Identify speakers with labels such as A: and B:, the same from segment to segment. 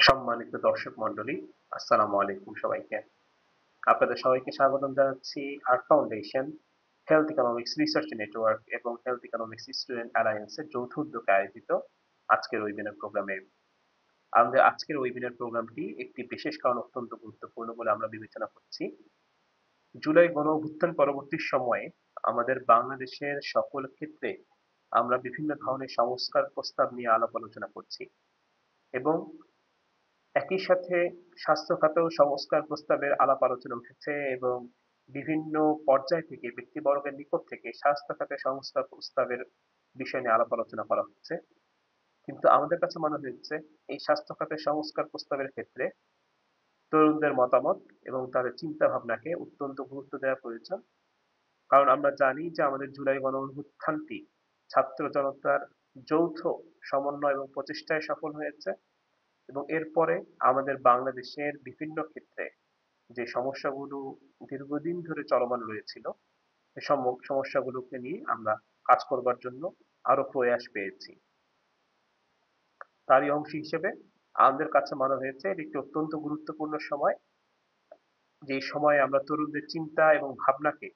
A: সম্মানিত দর্শক মণ্ডলী, আসসালামু আলাইকুম সবাইকে। আপনাদের সবাইকে স্বাগতম জানাচ্ছি art foundation, health economics research network এবং হেলথ ইকোনমিক্স স্টুডেন্ট অ্যালায়েন্সের যৌথ উদ্যোগে আয়োজিত আজকের ওয়েবিনার প্রোগ্রামে। আমাদের আজকের ওয়েবিনার প্রোগ্রামটি একটি বিশেষ কারণ অত্যন্ত গুরুত্বপূর্ণ বলে আমরা বিবেচনা করছি। জুলাই গণঅভ্যুত্থান পরবর্তী সময়ে আমাদের বাংলাদেশের সকল ক্ষেত্রে আমরা বিভিন্ন ধরনের সংস্কার প্রস্তাব নিয়ে আলাপ আলোচনা করছি এবং একই সাথে স্বাস্থ্য খাতেও সংস্কার প্রস্তাবের আলাপ আলোচনা উঠেছে এবং বিভিন্ন পর্যায় থেকে ব্যক্তিবর্গের নিকট থেকে স্বাস্থ্য খাতে সংস্কার প্রস্তাবের বিষয় নিয়ে আলাপ আলোচনা করা হচ্ছে। কিন্তু আমাদের কাছে মনে হয়েছে এই স্বাস্থ্য খাতের সংস্কার প্রস্তাবের ক্ষেত্রে তরুণদের মতামত এবং তাদের চিন্তা ভাবনাকে অত্যন্ত গুরুত্ব দেওয়া প্রয়োজন। কারণ আমরা জানি যে আমাদের জুলাই গণঅভ্যুত্থানটি ছাত্র জনতার যৌথ সমন্বয় এবং প্রচেষ্টায় সফল হয়েছে এবং এরপরে আমাদের বাংলাদেশের বিভিন্ন ক্ষেত্রে যে সমস্যাগুলো দীর্ঘদিন ধরে চলমান রয়েছিল সে সমস্যাগুলোকে নিয়ে আমরা কাজ করবার জন্য আরো প্রয়াস পেয়েছি। তারই অংশ হিসেবে আমাদের কাছে মনে হয়েছে এটি একটি অত্যন্ত গুরুত্বপূর্ণ সময়, যে সময়ে আমরা তরুণদের চিন্তা এবং ভাবনাকে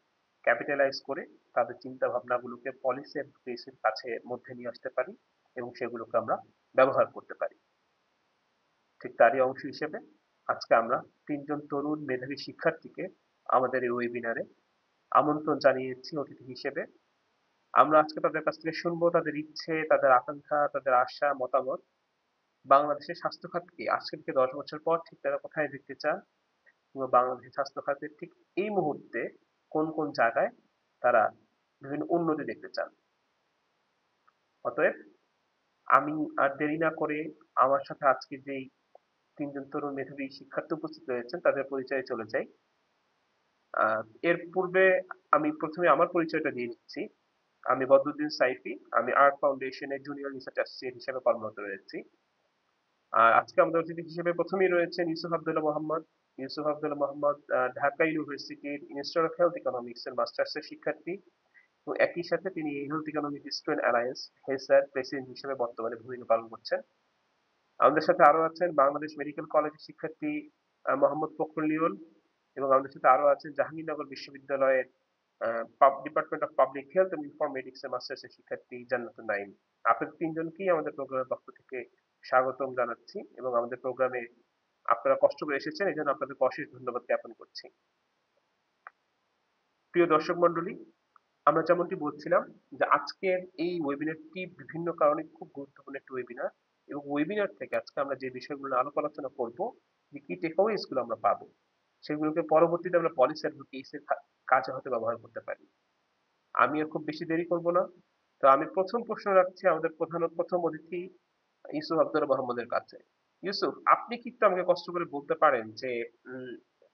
A: ক্যাপিটালাইজ করে তাদের চিন্তা ভাবনাগুলোকে পলিসি অ্যাডভোকেসির কাছে মধ্যে নিয়ে আসতে পারি এবং সেগুলোকে আমরা ব্যবহার করতে পারি। ঠিক তারই অংশ হিসেবে আজকে আমরা তিনজন তরুণ মেধাবী শিক্ষার্থীকে আমাদের এই ওয়েবিনারে আমন্ত্রণ জানিয়েছি অতিথি হিসেবে। আমরা আজকে তাদের কাছ থেকে শুনবো তাদের ইচ্ছে, তাদের আকাঙ্ক্ষা, তাদের আশা, মতামত। বাংলাদেশের স্বাস্থ্য খাতকে আজকে থেকে 10 বছর পর ঠিক তারা কোথায় দেখতে চান কিংবা বাংলাদেশের স্বাস্থ্য খাতের ঠিক এই মুহূর্তে কোন কোন জায়গায় তারা বিভিন্ন উন্নতি দেখতে চান। অতএব আমি আর দেরি না করে আমার সাথে আজকে যেই তিনজন তরুণ মেধাবী শিক্ষার্থী উপস্থিত রয়েছেন তাদের পরিচয়ে চলে যাই। এর পূর্বে আমি প্রথমে আমার পরিচয়টা দিয়ে নিচ্ছি। আমি বদরুদ্দিন সাইফি, আমি আর্ট ফাউন্ডেশনের জুনিয়র রিসার্চ অ্যাসোসিয়েট হিসেবে কর্মরত রয়েছি। আর আজকে আমাদের অতিথি হিসেবে প্রথমেই রয়েছেন ইউসুফ আব্দুল্লাহ মোহাম্মদ। ইউসুফ আব্দুল্লাহ মোহাম্মদ ঢাকা ইউনিভার্সিটির ইনস্টিটিউট অফ হেলথ ইকোনমিক্স এর মাস্টার্সের শিক্ষার্থী এবং একই সাথে তিনি health economics student alliance HESA president হিসেবে বর্তমানে ভূমিকা পালন করছেন। আমাদের সাথে আরো আছেন বাংলাদেশ মেডিকেল কলেজের শিক্ষার্থী মোহাম্মদ ফখরুল লিওন এবং আমাদের সাথে আরো আছেন জাহাঙ্গীরনগর বিশ্ববিদ্যালয়ের ডিপার্টমেন্ট অফ পাবলিক হেলথ এবং ইনফরমেটিক্স এর মাস্টার্সের শিক্ষার্থী জান্নাতুন নাইম। আপনাদের তিনজনকেই আমাদের প্রোগ্রামের পক্ষ থেকে স্বাগতম জানাচ্ছি এবং আমাদের প্রোগ্রামে আপনারা কষ্ট করে এসেছেন এই জন্য আপনাদেরকে অশেষ ধন্যবাদ জ্ঞাপন করছি। প্রিয় দর্শক মন্ডলী, আমরা যেমনটি বলছিলাম যে আজকের এই ওয়েবিনারটি বিভিন্ন কারণে খুব গুরুত্বপূর্ণ একটি ওয়েবিনার এবং ওয়েবিনার থেকে আজকে আমরা যে বিষয়গুলো আলাপ আলোচনা করব, যে কি টেকঅ্যাওয়েজ গুলো আমরা পাবো সেগুলোকে পরবর্তীতে আমরা পলিসি অ্যাডভোকেসির কাজে হয়তো ব্যবহার করতে পারি। আমি আর খুব বেশি দেরি করব না। তো আমি প্রথম প্রশ্ন রাখছি আমাদের প্রথম অতিথি ইউসুফ আব্দুল্লাহ মোহাম্মদের কাছে। ইউসুফ, আপনি কি একটু আমাকে কষ্ট করে বলতে পারেন যে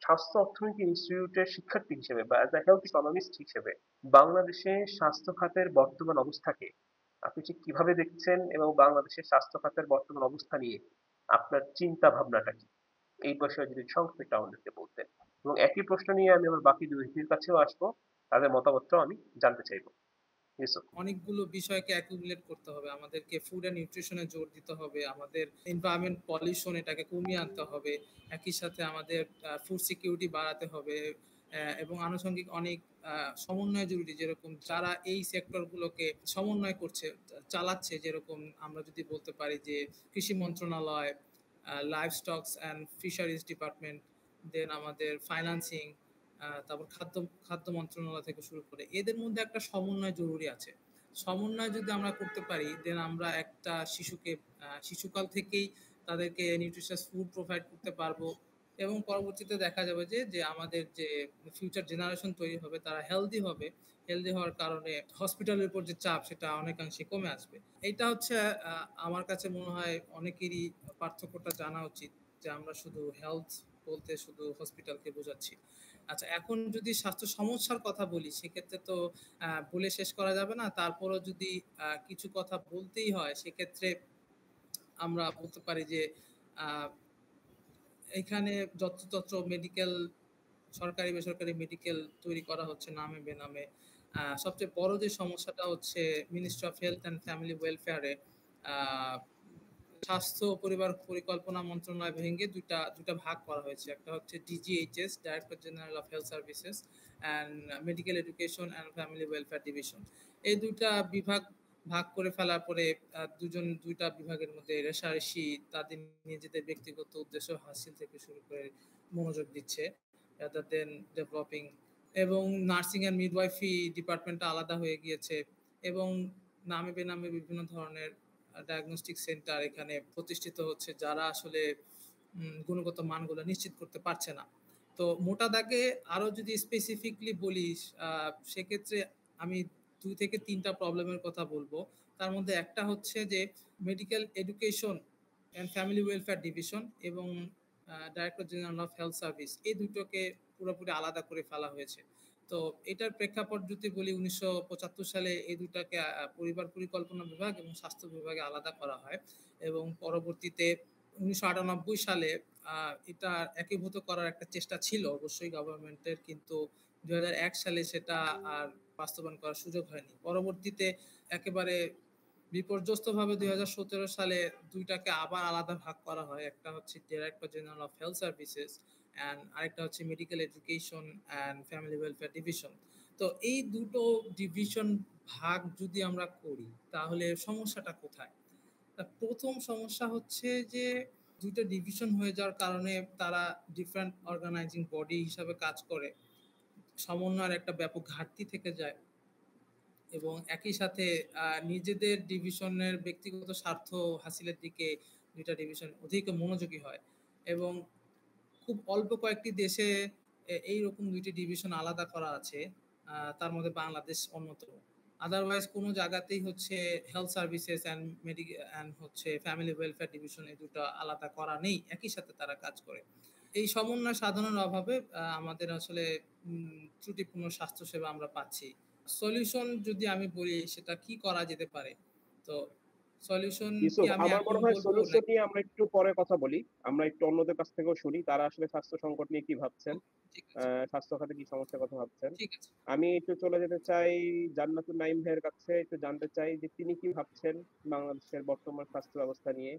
A: স্বাস্থ্য অর্থনীতি ইনস্টিটিউটের শিক্ষার্থী হিসেবে বা অ্যাজ আ হেলথ ইকোনমিস্ট হিসেবে বাংলাদেশে স্বাস্থ্য খাতের বর্তমান অবস্থাকে আপনি ঠিক কিভাবে দেখছেন এবং বাংলাদেশের স্বাস্থ্য খাতের বর্তমান অবস্থা নিয়ে আপনার চিন্তা ভাবনাটা কি? এই বিষয়ে যদি সংক্ষেপে একটু আমাদেরকে বলতেন। এবং একই প্রশ্ন নিয়ে আমি আমার বাকি দুই অতিথির কাছেও আসবো, তাদের মতামতটাও আমি জানতে চাইবো। ইউসুফ।
B: অনেকগুলো বিষয়কে অ্যাকুমুলেট করতে হবে। আমাদেরকে ফুড অ্যান্ড নিউট্রিশনে জোর দিতে হবে, আমাদের এনভায়রনমেন্ট পলিউশন এটাকে কমিয়ে আনতে হবে, একই সাথে আমাদের ফুড সিকিউরিটি বাড়াতে হবে এবং আনুষঙ্গিক অনেক সমন্বয় জরুরি, যেরকম যারা এই সেক্টরগুলোকে সমন্বয় করছে চালাচ্ছে, যেরকম আমরা যদি বলতে পারি যে কৃষি মন্ত্রণালয়, livestocks and fisheries department, then আমাদের ফাইন্যান্সিং, তারপর খাদ্য মন্ত্রণালয় থেকে শুরু করে এদের মধ্যে একটা সমন্বয় জরুরি আছে। সমন্বয় যদি আমরা করতে পারি দেন আমরা একটা শিশুকে শিশুকাল থেকেই তাদেরকে নিউট্রিশাস ফুড প্রোভাইড করতে পারবো এবং পরবর্তীতে দেখা যাবে যে যে আমাদের যে ফিউচার জেনারেশন তৈরি হবে তারা হেলদি হবে। হেলদি হওয়ার কারণে হসপিটালের উপর যে চাপ সেটা অনেকাংশে কমে আসবে। এইটা হচ্ছে আমার কাছে মনে হয় অনেকেরই পার্থক্যটা জানা উচিত, যে আমরা শুধু হেলথ বলতে শুধু হসপিটালকে বোঝাচ্ছি। আচ্ছা, এখন যদি স্বাস্থ্য সমস্যার কথা বলি সেক্ষেত্রে তো বলে শেষ করা যাবে না। তারপরও যদি কিছু কথা বলতেই হয় সেক্ষেত্রে আমরা বলতে পারি যে আহ, এখানে যত্রতত্র মেডিকেল, সরকারি বেসরকারি মেডিকেল তৈরি করা হচ্ছে নামে বেনামে। সবচেয়ে বড় যে সমস্যাটা হচ্ছে ministry of health and family ওয়েলফেয়ারে স্বাস্থ্য ও পরিবার পরিকল্পনা মন্ত্রণালয় ভেঙে দুইটা ভাগ করা হয়েছে। একটা হচ্ছে DGHS, director general of health services, and medical education and family welfare division. এই দুইটা বিভাগ ভাগ করে ফেলার পরে দুইটা বিভাগের মধ্যে রেষারেষি তাদের নিজেদের ব্যক্তিগত উদ্দেশ্য হাসিল থেকে শুরু করে মনোযোগ দিচ্ছে, রাদার দেন ডেভেলপিং। এবং নার্সিং অ্যান্ড মিডওয়াইফি ডিপার্টমেন্টটা আলাদা হয়ে গিয়েছে, এবং নামে বেনামে বিভিন্ন ধরনের ডায়াগনস্টিক সেন্টার এখানে প্রতিষ্ঠিত হচ্ছে, যারা আসলে গুণগত মানগুলো নিশ্চিত করতে পারছে না। তো মোটা দাগে আরো যদি স্পেসিফিকলি বলিস, সেক্ষেত্রে আমি 2 থেকে 3টা প্রবলেমের কথা বলবো। তার মধ্যে একটা হচ্ছে যে medical education and family welfare division এবং director general of health service, এই দুটোকে পুরোপুরি আলাদা করে ফেলা হয়েছে। তো এটার প্রেক্ষাপট যদি বলি, 1975 সালে এই দুটাকে পরিবার পরিকল্পনা বিভাগ এবং স্বাস্থ্য বিভাগে আলাদা করা হয়, এবং পরবর্তীতে 1998 সালে এটা একীভূত করার একটা চেষ্টা ছিল অবশ্যই গভর্নমেন্টের, কিন্তু 2001 সালে সেটা আর বাস্তবায়ন করার সুযোগ হয়নি। পরবর্তীতে একেবারে বিপর্যস্তভাবে 2017 সালে দুইটাকে আবার আলাদা ভাগ করা হয়। একটা হচ্ছে director general of health services and আরেকটা হচ্ছে medical education and family welfare division. তো এই দুটো ডিভিশন ভাগ যদি আমরা করি, তাহলে সমস্যাটা কোথায়? প্রথম সমস্যা হচ্ছে যে দুইটা ডিভিশন হয়ে যাওয়ার কারণে তারা ডিফারেন্ট অর্গানাইজিং বডি হিসাবে কাজ করে, সমন্বয়ের একটা ব্যাপক ঘাটতি থেকে যায়, এবং একই সাথে নিজেদের ডিভিশনের ব্যক্তিগত স্বার্থ হাসিলের দিকে দুইটা ডিভিশন অধিক মনোযোগী হয়, এবং খুব অল্প কয়েকটি দেশে এইরকম দুইটি ডিভিশন আলাদা করা আছে, তার মধ্যে বাংলাদেশ অন্যতম। আদারওয়াইজ কোনো জায়গাতেই হচ্ছে হেলথ সার্ভিসেস অ্যান্ড অ্যান্ড হচ্ছে ফ্যামিলি ওয়েলফেয়ার ডিভিশন, এই দুটো আলাদা করা নেই, একই সাথে তারা কাজ করে। এই সমন্বয় সাধনের অভাবে আমাদের আসলে ত্রুটিপূর্ণ স্বাস্থ্যসেবা আমরা পাচ্ছি। সলিউশন যদি আমি বলি, সেটা কি করা যেতে পারে? তো সলিউশন কি
C: ইউসুফ,
B: আমি
C: আমার
B: এখন
C: মনে হয়
B: বলবো
C: সলিউশন নিয়ে আমরা একটু পরে কথা বলি। আমরা একটু অন্যদের কাছ থেকেও শুনি তারা আসলে স্বাস্থ্য সংকট নিয়ে কি ভাবছেন,
B: ঠিক আছে,
C: স্বাস্থ্য খাতে কি সমস্যার কথা ভাবছেন।
B: ঠিক আছে।
C: আমি একটু চলে যেতে চাই জান্নাতুল নাইম ভাইয়ের কাছে, একটু জানতে চাই যে তিনি কি ভাবছেন বাংলাদেশের বর্তমান স্বাস্থ্য ব্যবস্থা নিয়ে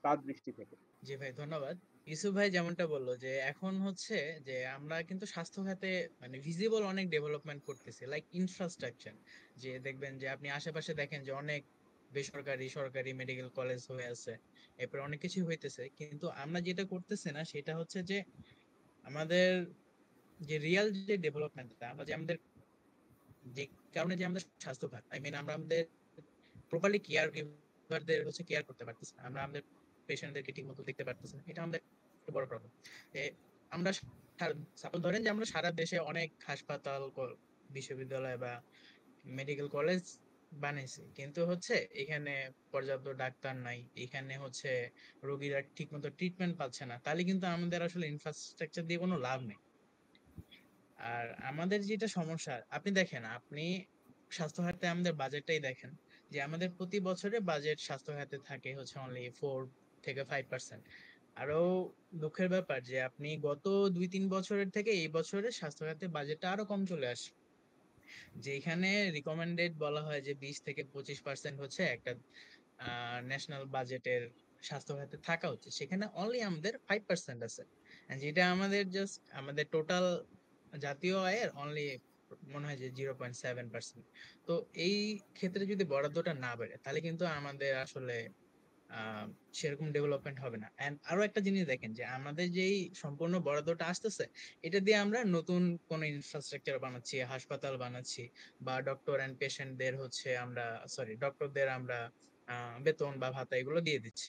C: তার দৃষ্টি থেকে।
D: জি ভাই, ধন্যবাদ। ইউসুফ ভাই যেমনটা বললো যে এখন হচ্ছে যে আমরা কিন্তু স্বাস্থ্য খাতে মানে ভিজিবল অনেক ডেভেলপমেন্ট করতেছি, লাইক ইনফ্রাস্ট্রাকচার। যে দেখবেন যে আপনি আশেপাশে দেখেন যে অনেক বেসরকারি সরকারি মেডিকেল কলেজ হয়ে আছে, এরপর অনেক কিছু হইতেছে, কিন্তু আমরা যেটা করতেছি না সেটা হচ্ছে যে আমাদের যে রিয়েল যে ডেভেলপমেন্টটা, আমরা যে আমাদের যে কারণে যে আমাদের স্বাস্থ্য খাত, আই মিন আমরা আমাদের প্রপারলি কেয়ার গিভারদের হচ্ছে কেয়ার করতে পারতেছি না, আমরা আমাদের পেশেন্টদেরকে ঠিক মতো দেখতে পারতেছি না, এটা আমাদের একটা বড় প্রবলেম। আমরা সাপোজ ধরেন যে আমরা সারা দেশে অনেক হাসপাতাল বিশ্ববিদ্যালয় বা মেডিকেল কলেজ বানাইছি, কিন্তু হচ্ছে এখানে পর্যাপ্ত ডাক্তার নাই, এখানে হচ্ছে রোগীরা ঠিক মতো ট্রিটমেন্ট পাচ্ছে না, তাহলে কিন্তু আমাদের আসলে ইনফ্রাস্ট্রাকচার দিয়ে কোনো লাভ নেই। আর আমাদের যেটা সমস্যা, আপনি দেখেন, আপনি স্বাস্থ্য খাতে আমাদের বাজেটটাই দেখেন, যে আমাদের প্রতি বছরে বাজেট স্বাস্থ্য খাতে থাকে হচ্ছে অনলি 4 থেকে 5%। আরো দুঃখের ব্যাপার যে আপনি গত 2-3 বছরের থেকে এই বছরে স্বাস্থ্য খাতে বাজেটটা আরো কম চলে আসে, যেখানে রিকমেন্ডেড বলা হয় যে 20 থেকে 25% হচ্ছে একটা ন্যাশনাল বাজেটের স্বাস্থ্য খাতে থাকা উচিত, সেখানে অনলি আমাদের 5% আছে, And যেটা আমাদের জাস্ট আমাদের টোটাল জাতীয় আয়ের অনলি মনে হয় যে 0.7%। তো এই ক্ষেত্রে যদি বরাদ্দটা না বাড়ে তাহলে কিন্তু আমাদের আসলে সেরকম ডেভেলপমেন্ট হবে না। এন্ড আরো একটা জিনিস দেখেন যে আমাদের যেই সম্পূর্ণ বরাদ্দটা আসতেছে, এটা দিয়ে আমরা নতুন কোন ইনফ্রাস্ট্রাকচার বানাচ্ছি, হাসপাতাল বানাচ্ছি, বা ডক্টর এন্ড পেশেন্টদের হচ্ছে আমরা ডক্টরদের আমরা বেতন বা ভাতা এগুলো দিয়ে দিচ্ছি।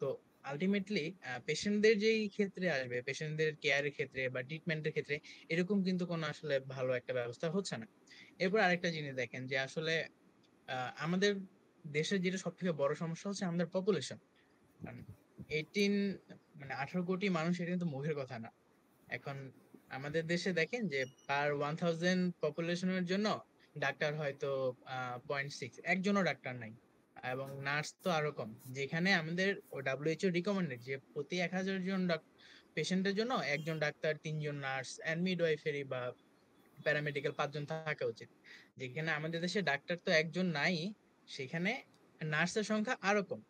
D: তো আলটিমেটলি পেশেন্টদের যেই ক্ষেত্রে আসবে, পেশেন্টদের কেয়ারের ক্ষেত্রে বা ট্রিটমেন্টের ক্ষেত্রে এরকম কিন্তু কোনো আসলে ভালো একটা ব্যবস্থা হচ্ছে না। এরপর আরেকটা জিনিস দেখেন যে আসলে আমাদের দেশের যেটা সব থেকে বড় সমস্যা হচ্ছে আমাদের পপুলেশন। 18 মানে 18 কোটি মানুষ, এটা কিন্তু মুখের কথা না। এখন আমাদের দেশে দেখেন যে পার 1000 পপুলেশনের জন্য ডাক্তার হয়তো 0.6, একজনও ডাক্তার নাই, এবং নার্স তো আরো কম, যেখানে আমাদের WHO রিকমেন্ডেড যে প্রতি 1000 জন পেশেন্টের জন্য একজন ডাক্তার, 3 জন নার্স এন্ড মিডওয়াইফারি বা প্যারামেডিক্যাল 5 জন থাকা উচিত। যেখানে আমাদের দেশে ডাক্তার তো একজন নাই, সেখানে নার্সের সংখ্যা আরো কম।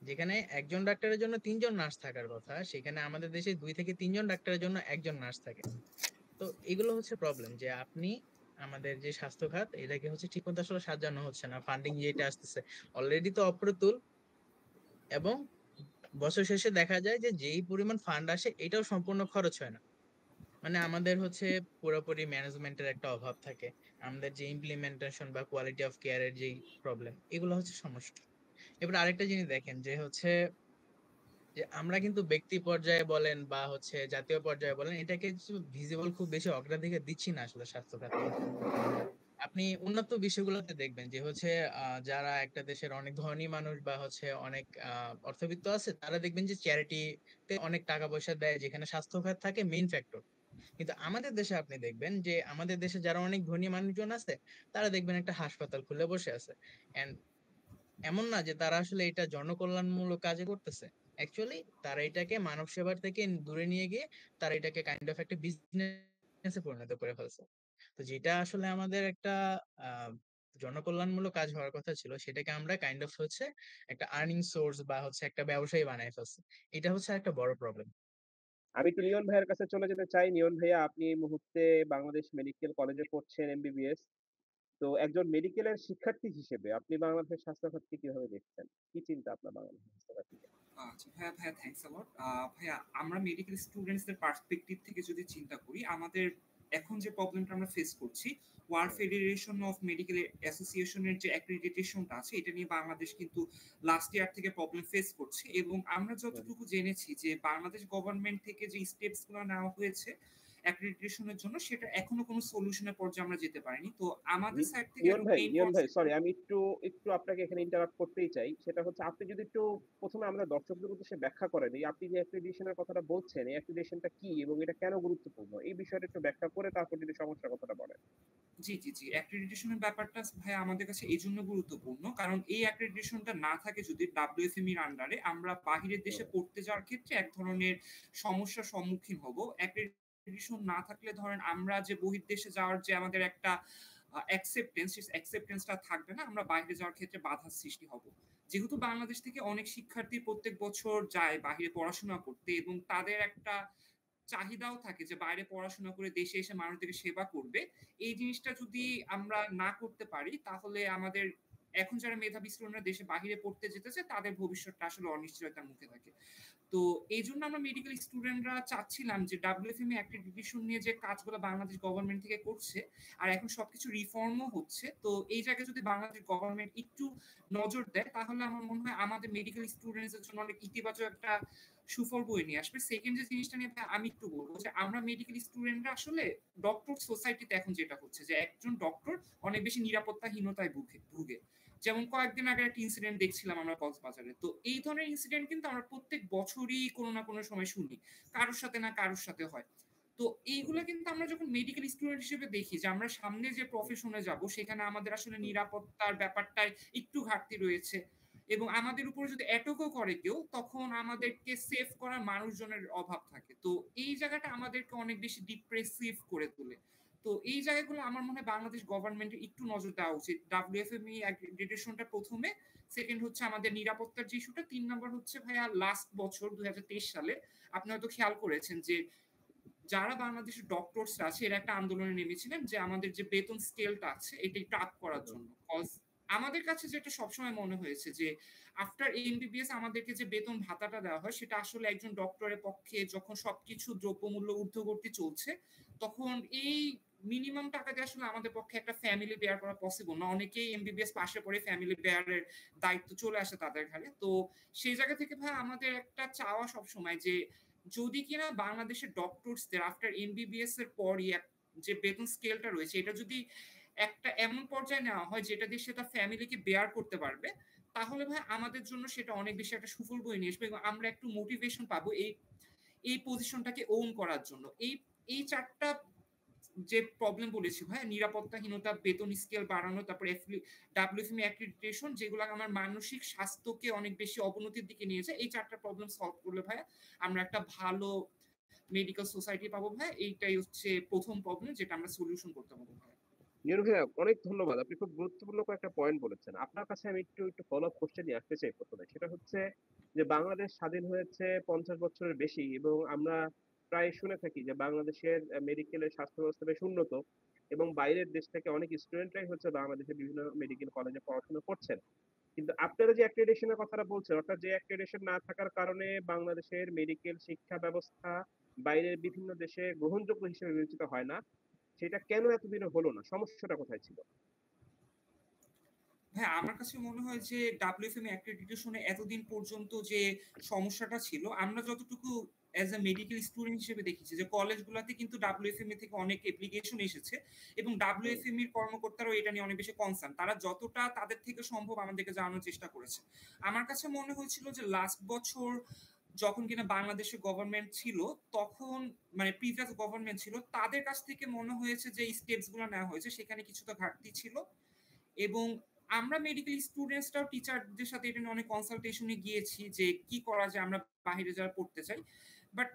D: যেখানে একজন ডাক্তারের জন্য 3 জন নার্স থাকার কথা, সেখানে আমাদের দেশে 2 থেকে 3 জন ডাক্তারের জন্য একজন নার্স থাকে। তো এগুলো হচ্ছে প্রবলেম, যে আপনি আমাদের যে স্বাস্থ্য খাত এটাকে হচ্ছে ঠিকমতো আসলে সাজানো হচ্ছে না। ফান্ডিং যেটা আসতেছে অলরেডি তো অপ্রতুল, এবং বছর শেষে দেখা যায় যে যেই পরিমাণ ফান্ড আসে এটাও সম্পূর্ণ খরচ হয় না। মানে আমাদের হচ্ছে পুরোপুরি ম্যানেজমেন্টের একটা অভাব থাকে। আমাদের যে ইমপ্লিমেন্টেশন বা কোয়ালিটি অফ কেয়ারের যেই প্রবলেম, এগুলো হচ্ছে সমস্যা। এবার আরেকটা জিনিস দেখেন যে হচ্ছে যে আমরা কিন্তু ব্যক্তি পর্যায়ে বলেন বা হচ্ছে জাতীয় পর্যায়ে বলেন, এটাকে ভিজিবল খুব বেশি অগ্রাধিকার দিচ্ছি না আসলে স্বাস্থ্য খাতে। আপনি উন্নত বিষয়গুলোতে দেখবেন যে হচ্ছে যারা একটা দেশের অনেক ধনী মানুষ বা হচ্ছে অনেক অর্থবিত্ত আছে, তারা দেখবেন যে চ্যারিটিতে অনেক টাকা পয়সা দেয়, যেখানে স্বাস্থ্য খাত থাকে মেইন ফ্যাক্টর। কিন্তু আমাদের দেশে আপনি দেখবেন যে আমাদের দেশে যারা অনেক ধনী মানুষজন আছে, তারা দেখবেন একটা হাসপাতাল খুলে বসে আছে। এন্ড এমন না যে তারা আসলে এটা জনকল্যাণমূলক কাজে করতেছে। অ্যাকচুয়ালি তারা এটাকে মানব সেবার থেকে দূরে নিয়ে গিয়ে তারা এটাকে কাইন্ড অফ একটা বিজনেসে পরিণত করে ফেলছে। তো যেটা আসলে আমাদের একটা আহ জনকল্যাণমূলক কাজ হওয়ার কথা ছিল, সেটাকে আমরা কাইন্ড অফ হচ্ছে একটা আর্নিং সোর্স বা হচ্ছে একটা ব্যবসায়ী বানায় ফেলছি। এটা হচ্ছে একটা বড় প্রবলেম।
C: আমি একটু নিয়ন ভাইয়ের কাছে চলে যেতে চাই। নিয়ন ভাইয়া, আপনি এই মুহূর্তে বাংলাদেশ মেডিকেল কলেজে পড়ছেন এমবিবিএস। তো একজন মেডিকেলের শিক্ষার্থী হিসেবে আপনি বাংলাদেশের স্বাস্থ্য খাতকে কিভাবে দেখছেন? কি চিন্তা আপনার বাংলাদেশের স্বাস্থ্য খাত নিয়ে?
E: আচ্ছা ভাইয়া, থ্যাংকস আ লট। ভাইয়া, আমরা মেডিকেল স্টুডেন্টস দের পার্সপেক্টিভ থেকে যদি চিন্তা করি, আমাদের এখন যে প্রবলেমটা আমরা ফেস করছি, world
C: hmm,
E: federation of medical association এর যে অ্যাক্রিডিটেশনটা আছে, এটা নিয়ে বাংলাদেশ কিন্তু লাস্ট ইয়ার থেকে প্রবলেম ফেস করছে। এবং আমরা
C: হুম।
E: যতটুকু জেনেছি যে বাংলাদেশ গভর্নমেন্ট থেকে যে স্টেপস গুলো নেওয়া হয়েছে অ্যাক্রিডিটেশনের জন্য, সেটা এখনো কোনো সলিউশনের পর্যায়ে আমরা যেতে পারিনি। তো আমাদের সাইড থেকে
C: নিয়ন
E: এখন
C: ভাই,
E: মেইন
C: নিয়ন ভাই,
E: কনসেপ্ট।
C: সরি, আমি একটু আপনাকে এখানে ইন্টারাপ্ট করতেই চাই। সেটা হচ্ছে, আপনি যদি একটু ১ম এ আমরা দর্শকদের উদ্দেশ্যে ব্যাখ্যা করেন, এই আপনি যে অ্যাক্রিডিটেশন এর কথাটা বলছেন, এই অ্যাক্রিডিটেশন টা কি এবং এটা কেন গুরুত্বপূর্ণ? এই বিষয়টা একটু ব্যাখ্যা করে তারপর যদি সমস্যার কথাটা বলেন।
E: জি। অ্যাক্রিডিটেশনের ব্যাপারটা ভাইয়া আমাদের কাছে এইজন্য গুরুত্বপূর্ণ। কারণ এই অ্যাক্রিডিটেশনটা না থাকে যদি WFM এর আন্ডারে, আমরা বাহিরের দেশে
C: হুম,
E: পড়তে যাওয়ার ক্ষেত্রে এক ধরনের সমস্যার সম্মুখীন হব। অ্যাক্রিডিটেশন না থাকলে ধরেন আমরা যে বহির্দেশে যাওয়ার যে আমাদের একটা অ্যাকসেপ্টেন্স, সেই অ্যাকসেপ্টেন্সটা থাকবে না। আমরা বাইরে যাওয়ার ক্ষেত্রে বাধার সৃষ্টি হব। যেহেতু বাংলাদেশ থেকে অনেক শিক্ষার্থী প্রত্যেক বছর যায় বাহিরে পড়াশোনা করতে, এবং তাদের একটা চাহিদাও থাকে যে বাইরে পড়াশোনা করে দেশে এসে মানুষদেরকে সেবা করবে। এই জিনিসটা যদি
C: হুম।
E: আমরা না করতে পারি, তাহলে আমাদের এখন যারা মেধাবী স্টুডেন্টরা দেশে বাহিরে পড়তে যেতেছে, তাদের ভবিষ্যৎটা আসলে অনিশ্চয়তার মুখে থাকে। তো এইজন্য আমরা মেডিকেল স্টুডেন্টরা চাচ্ছিলাম যে WFM অ্যাক্রিডিটেশন নিয়ে যে কাজগুলো বাংলাদেশ গভর্নমেন্ট থেকে করছে, আর এখন সবকিছু রিফর্মও হচ্ছে। তো এই জায়গায় যদি বাংলাদেশ গভর্নমেন্ট একটু নজর দেয়, তাহলে আমার মনে হয় আমাদের মেডিকেল স্টুডেন্টস এর জন্য অনেক ইতিবাচক একটা সুফল বয়ে নিয়ে আসবে। সেকেন্ড যে জিনিসটা নিয়ে ভাই আমি একটু বলবো, যে আমরা মেডিকেল স্টুডেন্টরা আসলে ডক্টর সোসাইটিতে এখন যেটা হচ্ছে, যে একজন ডক্টর অনেক বেশি নিরাপত্তাহীনতায় ভুগে। যেমন কয়েকদিন আগে একটা ইনসিডেন্ট দেখছিলাম আমরা কক্সবাজারে। তো এই ধরনের ইনসিডেন্ট কিন্তু আমরা প্রত্যেক বছরই কোনো না কোনো সময় শুনি। কারোর সাথে না কারোর সাথে হয়। তো এইগুলা কিন্তু আমরা যখন মেডিকেল স্টুডেন্ট হিসেবে দেখি যে আমরা সামনে যে প্রফেশনে যাব, সেখানে আমাদের আসলে নিরাপত্তার ব্যাপারটায় একটু ঘাটতি রয়েছে। এবং আমাদের উপরে যদি অ্যাটাকও করে কেউ, তখন আমাদেরকে সেভ করার মানুষজনের অভাব থাকে। তো এই জায়গাটা আমাদেরকে অনেক বেশি ডিপ্রেসিভ করে তোলে। তো এই জায়গাগুলো আমার মনে হয় বাংলাদেশ গভর্নমেন্টের একটু নজর দেওয়া উচিত। WFME অ্যাক্রিডিটেশনটা ১ম এ, সেকেন্ড হচ্ছে আমাদের নিরাপত্তার যে ইস্যুটা, ৩ নাম্বার হচ্ছে ভাইয়া লাস্ট বছর ২০২৩ সালে আপনি হয়তো খেয়াল করেছেন যে যারা বাংলাদেশের ডক্টরসরা আছে, এরা একটা আন্দোলনে নেমেছিলেন যে আমাদের যে বেতন স্কেলটা আছে এটা একটু আপ করার
C: হুম,
E: জন্য। কজ আমাদের কাছে যেটা সবসময় মনে হয়েছে যে আফটার এমবিবিএস আমাদেরকে যে বেতন ভাতাটা দেওয়া হয়, সেটা আসলে একজন ডক্টরের পক্ষে যখন সবকিছু দ্রব্যমূল্য ঊর্ধ্বগতি চলছে, তখন এই মিনিমাম টাকা দিয়ে আসলে আমাদের পক্ষে একটা ফ্যামিলি বেয়ার করা পসিবল না। অনেকেই এমবিবিএস পাশে পড়ে ফ্যামিলি বেয়ারের দায়িত্ব চলে আসে তাদের ঘাড়ে। তো সেই জায়গা থেকে ভাই আমাদের একটা চাওয়া সবসময় যে যদি কিনা বাংলাদেশের ডক্টরসদের আফটার এমবিবিএস এর পরই যে বেতন স্কেলটা রয়েছে, এটা যদি একটা এমন পর্যায়ে নেওয়া হয় যেটা দিয়ে সে তার ফ্যামিলিকে বেয়ার করতে পারবে, তাহলে ভাই আমাদের জন্য সেটা অনেক বেশি একটা সুফল বয়ে নিয়ে আসবে, এবং আমরা একটু মোটিভেশন পাবো এই এই পজিশনটাকে ওন করার জন্য। এই ৪ টা যে প্রবলেম বলেছি ভাই, নিরাপত্তাহীনতা, বেতন স্কেল বাড়ানো, তারপর WFM অ্যাক্রিডিটেশন, যেগুলো আমার মানসিক স্বাস্থ্যকে অনেক বেশি অবনতির দিকে নিয়ে যায়। এই ৪ টা প্রবলেম সলভ করলে ভাই আমরা একটা ভালো মেডিকেল সোসাইটি পাবো ভাই। এইটাই হচ্ছে ১ম প্রবলেম যেটা আমরা সলিউশন করতে পারবো ভাই।
C: নিরু ভাইয়া অনেক ধন্যবাদ। আপনি খুব গুরুত্বপূর্ণ কয়েকটা পয়েন্ট বলেছেন। আপনার কাছে আমি একটু ফলো আপ কোয়েশ্চেন নিয়ে আসতে চাই ১ম এ। সেটা হচ্ছে যে বাংলাদেশ স্বাধীন হয়েছে ৫০ বছরের বেশি এবং আমরা প্রায় শুনে থাকি যে বাংলাদেশের মেডিকেলের স্বাস্থ্য ব্যবস্থা বেশ উন্নত এবং বাইরের দেশ থেকে অনেক স্টুডেন্টরাই হচ্ছে বাংলাদেশের বিভিন্ন মেডিকেল কলেজে পড়াশোনা করছেন। কিন্তু আপনারা যে accreditation এর কথাটা বলছেন, অর্থাৎ যে accreditation না থাকার কারণে বাংলাদেশের মেডিকেল শিক্ষা ব্যবস্থা বাইরের বিভিন্ন দেশে গ্রহণযোগ্য হিসেবে বিবেচিত হয় না। সেটা কেন এতদিনে হলো না? সমস্যাটা কোথায় ছিল?
E: হ্যাঁ, আমার কাছে মনে হয় যে WFM accreditation এ এতদিন পর্যন্ত যে সমস্যাটা ছিল, আমরা যতটুকু অ্যাজ আ মেডিকেল স্টুডেন্ট হিসেবে দেখেছি যে কলেজগুলাতে কিন্তু WFM থেকে অনেক অ্যাপ্লিকেশন এসেছে এবং
C: হুম,
E: WFM এর কর্মকর্তারাও এটা নিয়ে অনেক বেশি কনসার্ন। তারা যতটা তাদের থেকে সম্ভব আমাদেরকে জানানোর চেষ্টা করেছে। আমার কাছে মনে হয়েছিল যে লাস্ট বছর যখন কিনা বাংলাদেশের গভর্নমেন্ট ছিল, তখন মানে প্রিভিয়াস গভর্নমেন্ট ছিল, তাদের কাছ থেকে মনে হয়েছে যে এই স্টেপস গুলা নেওয়া হয়েছে সেখানে কিছুটা ঘাটতি ছিল এবং আমরা মেডিকেল স্টুডেন্টসরাও টিচারদের সাথে এটা নিয়ে অনেক কনসালটেশন এ গিয়েছি যে কি করা যায় আমরা বাহিরে যারা পড়তে চাই। বাট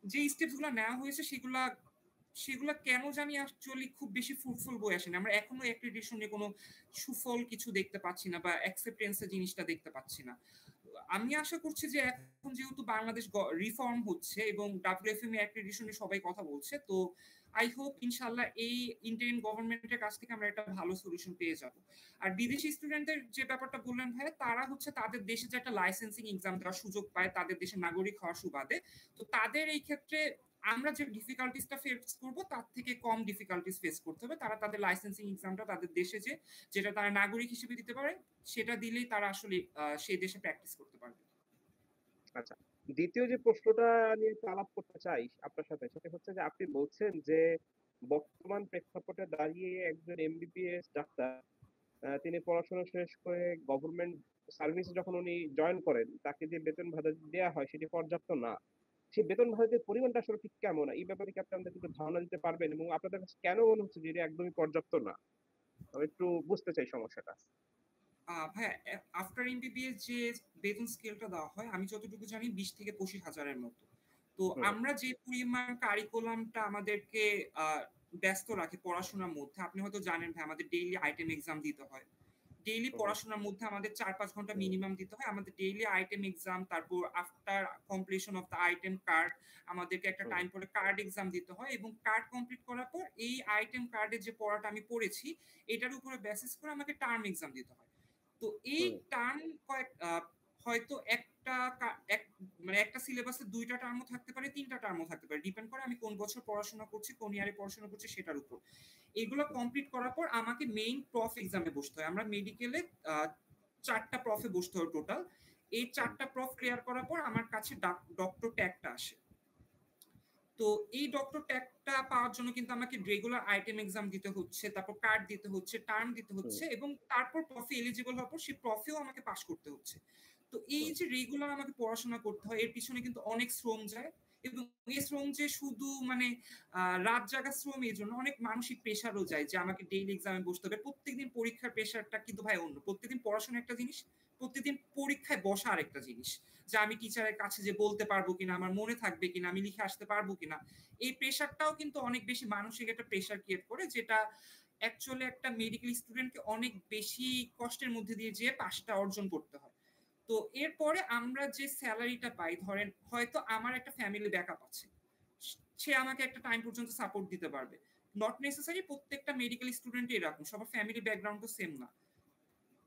E: যে স্টেপস গুলা নেওয়া হয়েছে সেগুলা সেগুলা কেন জানি অ্যাকচুয়ালি খুব বেশি ফ্রুটফুল বয়ে আসেনি। আমরা এখনো অ্যাক্রিডিটেশন নিয়ে কোনো সুফল কিছু দেখতে পাচ্ছি না বা অ্যাকসেপ্টেন্স এর জিনিসটা দেখতে পাচ্ছি না। আমি আশা করছি যে এখন যেহেতু বাংলাদেশ রিফর্ম হচ্ছে এবং WFM অ্যাক্রিডিটেশন নিয়ে সবাই কথা বলছে, তো আই হোপ ইনশাআল্লাহ এই ইন্টারিম গভর্নমেন্টের কাছ থেকে আমরা একটা ভালো সলিউশন পেয়ে যাব। আর বিদেশি স্টুডেন্টদের যে ব্যাপারটা বললেন ভাই, তারা হচ্ছে তাদের দেশে যে একটা লাইসেন্সিং এক্সাম দেওয়ার সুযোগ পায় তাদের দেশের নাগরিক হওয়ার সুবাদে। তো তাদের এই ক্ষেত্রে আমরা যে ডিফিকাল্টিসটা ফেস করব তার থেকে কম ডিফিকাল্টিস ফেস করতে হবে। তারা তাদের লাইসেন্সিং এক্সামটা তাদের দেশে যেটা তারা নাগরিক হিসেবে দিতে পারে, সেটা দিলেই তারা আসলে সেই দেশে প্র্যাকটিস করতে পারবে।
C: আচ্ছা। ২য় যে প্রশ্নটা নিয়ে একটু আলাপ করতে চাই আপনার সাথে, সেটা হচ্ছে যে আপনি বলছেন যে বর্তমান প্রেক্ষাপটে দাঁড়িয়ে একজন এমবিবিএস ডাক্তার তিনি পড়াশোনা শেষ করে গভর্নমেন্ট সার্ভিসে যখন উনি জয়েন করেন, তাকে যে বেতন ভাতা দেয়া হয় সেটি পর্যাপ্ত না। সেই বেতন ভাতার পরিমাণটা আসলে ঠিক কেমন? এই ব্যাপারে কি আপনি আমাদেরকে একটু ধারণা দিতে পারবেন? এবং আপনাদের কাছে কেন মনে হচ্ছে যে এটা একদমই পর্যাপ্ত না? আমি একটু বুঝতে চাই সমস্যাটা।
E: ভাইয়া আফটার এমবিবিএস যে বেতন স্কেলটা দেওয়া হয়, আমি যতটুকু জানি ২০ থেকে ২৫,০০০ এর মতো। তো
C: হুম,
E: আমরা যে পরিমাণ কারিকুলামটা আমাদেরকে আ ব্যস্ত রাখে পড়াশোনার মধ্যে, আপনি হয়তো জানেন ভাই আমাদের ডেইলি আইটেম এক্সাম দিতে হয়। ডেইলি
C: হুম,
E: পড়াশোনার মধ্যে আমাদের ৪-৫ ঘন্টা মিনিমাম দিতে হয়। আমাদের ডেইলি আইটেম এক্সাম, তারপর after completion of the item card আমাদেরকে একটা
C: হুম,
E: টাইম পরে কার্ড এক্সাম দিতে হয় এবং কার্ড কমপ্লিট করার পর এই আইটেম কার্ডের যে পড়াটা আমি পড়েছি, এটার উপরে বেসিস করে আমাকে টার্ম এক্সাম দিতে হয়। তো এই
C: হুম,
E: টার্ম কয়েক হয়তো একটা এক মানে একটা সিলেবাসে ২ টা টার্মও থাকতে পারে, ৩ টা টার্মও থাকতে পারে। ডিপেন্ড করে আমি কোন বছর পড়াশোনা করছি, কোন ইয়ারে পড়াশোনা করছি সেটার উপর। এগুলো
C: হুম,
E: কমপ্লিট করার পর আমাকে মেইন প্রফ এক্সামে বসতে হয়। আমরা মেডিকেলে আ ৪ টা প্রফে বসতে হয় টোটাল। এই ৪
C: হুম,
E: টা প্রফ ক্লিয়ার করার পর আমার কাছে ডক্টর ট্যাগটা আসে। তো এই ডক্টর ট্যাগটা পাওয়ার জন্য কিন্তু আমাকে রেগুলার আইটেম এক্সাম দিতে হচ্ছে, তারপর কার্ড দিতে হচ্ছে, টার্ম দিতে
C: হুম,
E: হচ্ছে এবং তারপর প্রফে এলিজিবল হওয়ার পর সেই প্রফেও আমাকে পাস করতে হচ্ছে। তো এই
C: হুম,
E: যে রেগুলার আমাকে পড়াশোনা করতে হয়, এর পিছনে কিন্তু অনেক শ্রম যায় এবং এই শ্রম যে শুধু মানে রাত জাগা শ্রম এজন্য অনেক মানসিক প্রেশারও যায় যে আমাকে ডেইলি এক্সামে বসতে হবে। প্রত্যেকদিন পরীক্ষার প্রেশারটা কিন্তু ভাই অন্য। প্রত্যেকদিন পড়াশোনা একটা জিনিস, প্রত্যেকদিন পরীক্ষায় বসা আরেকটা জিনিস। যে আমি টিচারের কাছে যে বলতে পারবো কিনা, আমার মনে থাকবে কিনা, আমি লিখে আসতে পারবো কিনা। এই প্রেশারটাও কিন্তু অনেক বেশি মানসিক একটা প্রেশার ক্রিয়েট করে যেটা অ্যাকচুয়ালি একটা মেডিকেল স্টুডেন্টকে অনেক বেশি কষ্টের মধ্যে দিয়ে যেয়ে পাসটা অর্জন করতে হয়। তো এরপরে আমরা যে সেলারিটা পাই ধরেন হয়তো আমার একটা ফ্যামিলি ব্যাকআপ আছে। সে আমাকে একটা টাইম পর্যন্ত সাপোর্ট দিতে পারবে। নট নেসেসারি প্রত্যেকটা মেডিকেল স্টুডেন্টই এরকম। সবার ফ্যামিলি ব্যাকগ্রাউন্ড তো সেম না।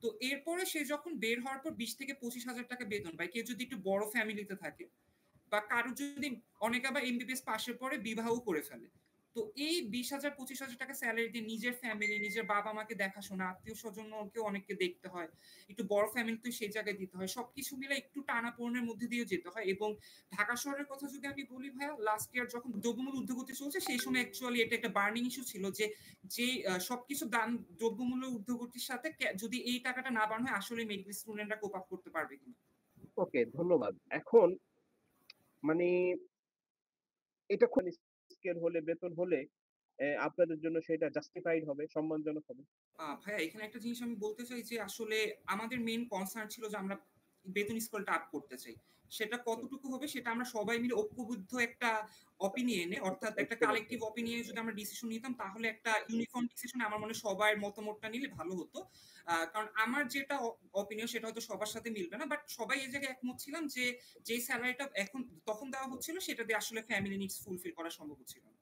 E: তো এরপরে সে যখন বের হওয়ার পর ২০ থেকে ২৫,০০০ টাকা বেতন পায়। কেউ যদি একটু বড় ফ্যামিলিতে থাকে বা কারো যদি অনেকে আবার এমবিবিএস পাশের পরে বিবাহও করে ফেলে। তো এই ২০,০০০ ৳২৫,০০০ স্যালারি দিয়ে নিজের ফ্যামিলি, নিজের বাবা-মাকে দেখাশোনা, আত্মীয়স্বজনকেও অনেককে দেখতে হয়। একটু বড় ফ্যামিলি তো সেই জায়গায় দিতে হয়। সবকিছু মিলে একটু টানাপোড়েনের মধ্যে দিয়েও যেতে হয় এবং ঢাকা শহরের কথা যদি আমি বলি ভাইয়া, লাস্ট ইয়ার যখন দ্রব্যমূল্য ঊর্ধ্বগতি চলছে, সেই সময় অ্যাকচুয়ালি এটা একটা বার্নিং ইস্যু ছিল যে, যে সবকিছুর দাম দ্রব্যমূল্য ঊর্ধ্বগতির সাথে যদি এই টাকাটা না বাড়ানো হয়, আসলে মেডিকেল স্টুডেন্টরা কোপ আপ করতে পারবে কিনা?
C: ওকে ধন্যবাদ। এখন মানে এটা কোন স্কেল হলে বেতন হলে আপনাদের জন্য সেটা জাস্টিফাইড হবে, সম্মানজনক হবে?
E: ভাইয়া এখানে একটা জিনিস আমি বলতে চাই যে আসলে আমাদের মেইন কনসার্ন ছিল যে আমরা বেতন স্কেলটা আপ করতে চাই। সেটা কতটুকু হবে সেটা আমরা সবাই মিলে ঐক্যবদ্ধ একটা অপিনিয়নে, অর্থাৎ একটা কালেকটিভ অপিনিয়নে যদি আমরা ডিসিশন নিতাম তাহলে একটা ইউনিফর্ম ডিসিশনে আমার মনে হয় সবার মতামতটা নিলে ভালো হতো। কারণ আমার যেটা অপিনিয়ন সেটা হয়তো সবার সাথে মিলবে না, বাট সবাই এই জায়গায় একমত ছিলাম যে যেই স্যালারিটা এখন তখন দেওয়া হচ্ছিল সেটা দিয়ে আসলে ফ্যামিলি নিডস ফুলফিল করা সম্ভব হচ্ছিল না।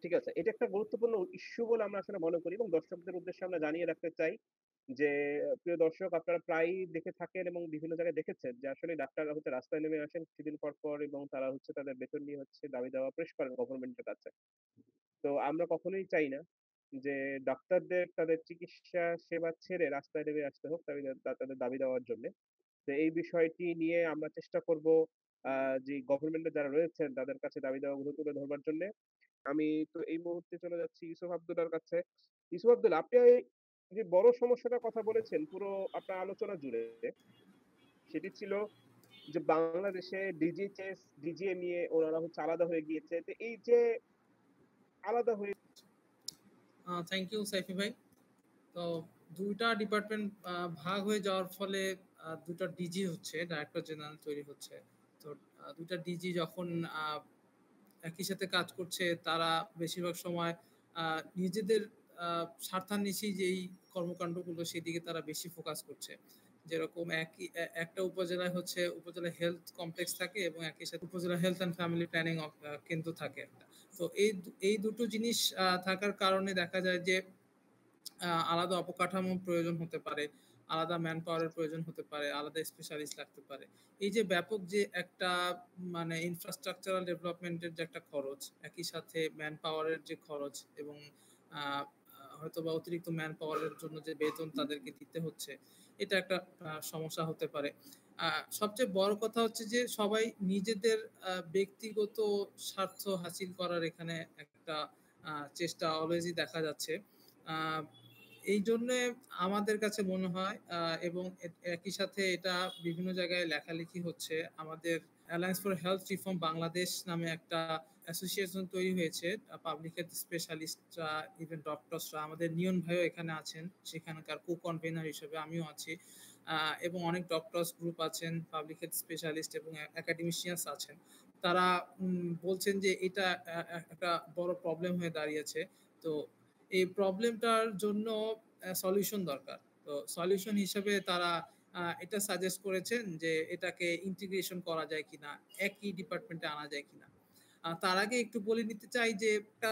C: ঠিক আছে। এটা একটা গুরুত্বপূর্ণ ইস্যু বলে আমরা আসলে মনে করি এবং দর্শকদের উদ্দেশ্যে আমরা জানিয়ে রাখতে চাই যে, প্রিয় দর্শক আপনারা প্রায়ই দেখে থাকেন এবং বিভিন্ন জায়গায় দেখেছেন যে আসলে ডাক্তাররা হচ্ছে রাস্তায় নেমে আসেন কিছুদিন পর এবং তারা হচ্ছে তাদের বেতন নিয়ে হচ্ছে দাবি-দাওয়া পেশ করেন গভর্নমেন্টের কাছে। তো আমরা কখনোই চাই না যে ডাক্তারদের তাদের চিকিৎসা সেবা ছেড়ে রাস্তায় নেমে আসতে হোক তাদের দাবি দেওয়ার জন্যে। তো এই বিষয়টি নিয়ে আমরা চেষ্টা করব যে গভর্নমেন্টে যারা রয়েছেন তাদের কাছে দাবি-দাওয়াগুলো তুলে ধরবার জন্যে। আমি তো এই মুহূর্তে চলে যাচ্ছি ইউসুফ আব্দুল্লাহর কাছে। ইউসুফ আব্দুল্লাহ, আপনি যে বড় সমস্যাটার কথা বলেছেন পুরো আপনার আলোচনা জুড়ে, সেটি ছিল যে বাংলাদেশে ডিজিএইচএস, ডিজিএ নিয়ে ওনারা হচ্ছে আলাদা হয়ে গিয়েছে। তো এই যে আলাদা হয়ে
B: থ্যাংক ইউ সাইফি ভাই। তো ২ টা ডিপার্টমেন্ট ভাগ হয়ে যাওয়ার ফলে ২ টা ডিজি হচ্ছে, ডাইরেক্টর জেনারেল তৈরি হচ্ছে। তো ২ টা ডিজি যখন একই সাথে কাজ করছে, তারা বেশিরভাগ সময় নিজেদের স্বার্থান্বেষী যেই কর্মকাণ্ডগুলো সেদিকে তারা বেশি ফোকাস করছে। যেরকম একটা উপজেলায় হচ্ছে উপজেলা হেলথ কমপ্লেক্স থাকে এবং একই সাথে উপজেলা হেলথ অ্যান্ড ফ্যামিলি প্ল্যানিং কেন্দ্র থাকে একটা। তো এই দুটো জিনিস থাকার কারণে দেখা যায় যে আলাদা অবকাঠামোর প্রয়োজন হতে পারে, আলাদা ম্যান পাওয়ারের প্রয়োজন হতে পারে, আলাদা স্পেশালিস্ট লাগতে পারে। এই যে ব্যাপক যে একটা মানে ইনফ্রাস্ট্রাকচারাল ডেভেলপমেন্টের যে একটা খরচ, একই সাথে ম্যান পাওয়ারের যে খরচ এবং হয়তোবা অতিরিক্ত ম্যান পাওয়ারের জন্য যে বেতন তাদেরকে দিতে হচ্ছে, এটা একটা সমস্যা হতে পারে। সবচেয়ে বড় কথা হচ্ছে যে সবাই নিজেদের ব্যক্তিগত স্বার্থ হাসিল করার এখানে একটা চেষ্টা অলওয়েজই দেখা যাচ্ছে। আহ এই জন্যে আমাদের কাছে মনে হয় এবং একই সাথে এটা বিভিন্ন জায়গায় লেখালেখি হচ্ছে। আমাদের alliance for health reform Bangladesh নামে একটা অ্যাসোসিয়েশন তৈরি হয়েছে। পাবলিক হেলথ স্পেশালিস্টরা, ইভেন ডক্টরসরা, আমাদের নিয়ন ভাইও এখানে আছেন, সেখানকার কো-কনভেনার হিসেবে আমিও আছি। এবং অনেক ডক্টরস গ্রুপ আছেন, পাবলিক হেলথ স্পেশালিস্ট এবং একাডেমিশিয়ানস আছেন। তারা বলছেন যে এটা একটা বড় প্রবলেম হয়ে দাঁড়িয়েছে। তো এই প্রবলেমটার জন্য সলিউশন দরকার। তো সলিউশন হিসেবে তারা এটা সাজেস্ট করেছেন যে এটাকে ইন্টিগ্রেশন করা যায় কিনা, একই ডিপার্টমেন্টে আনা যায় কিনা। তার আগে একটু বলে নিতে চাই যে একটা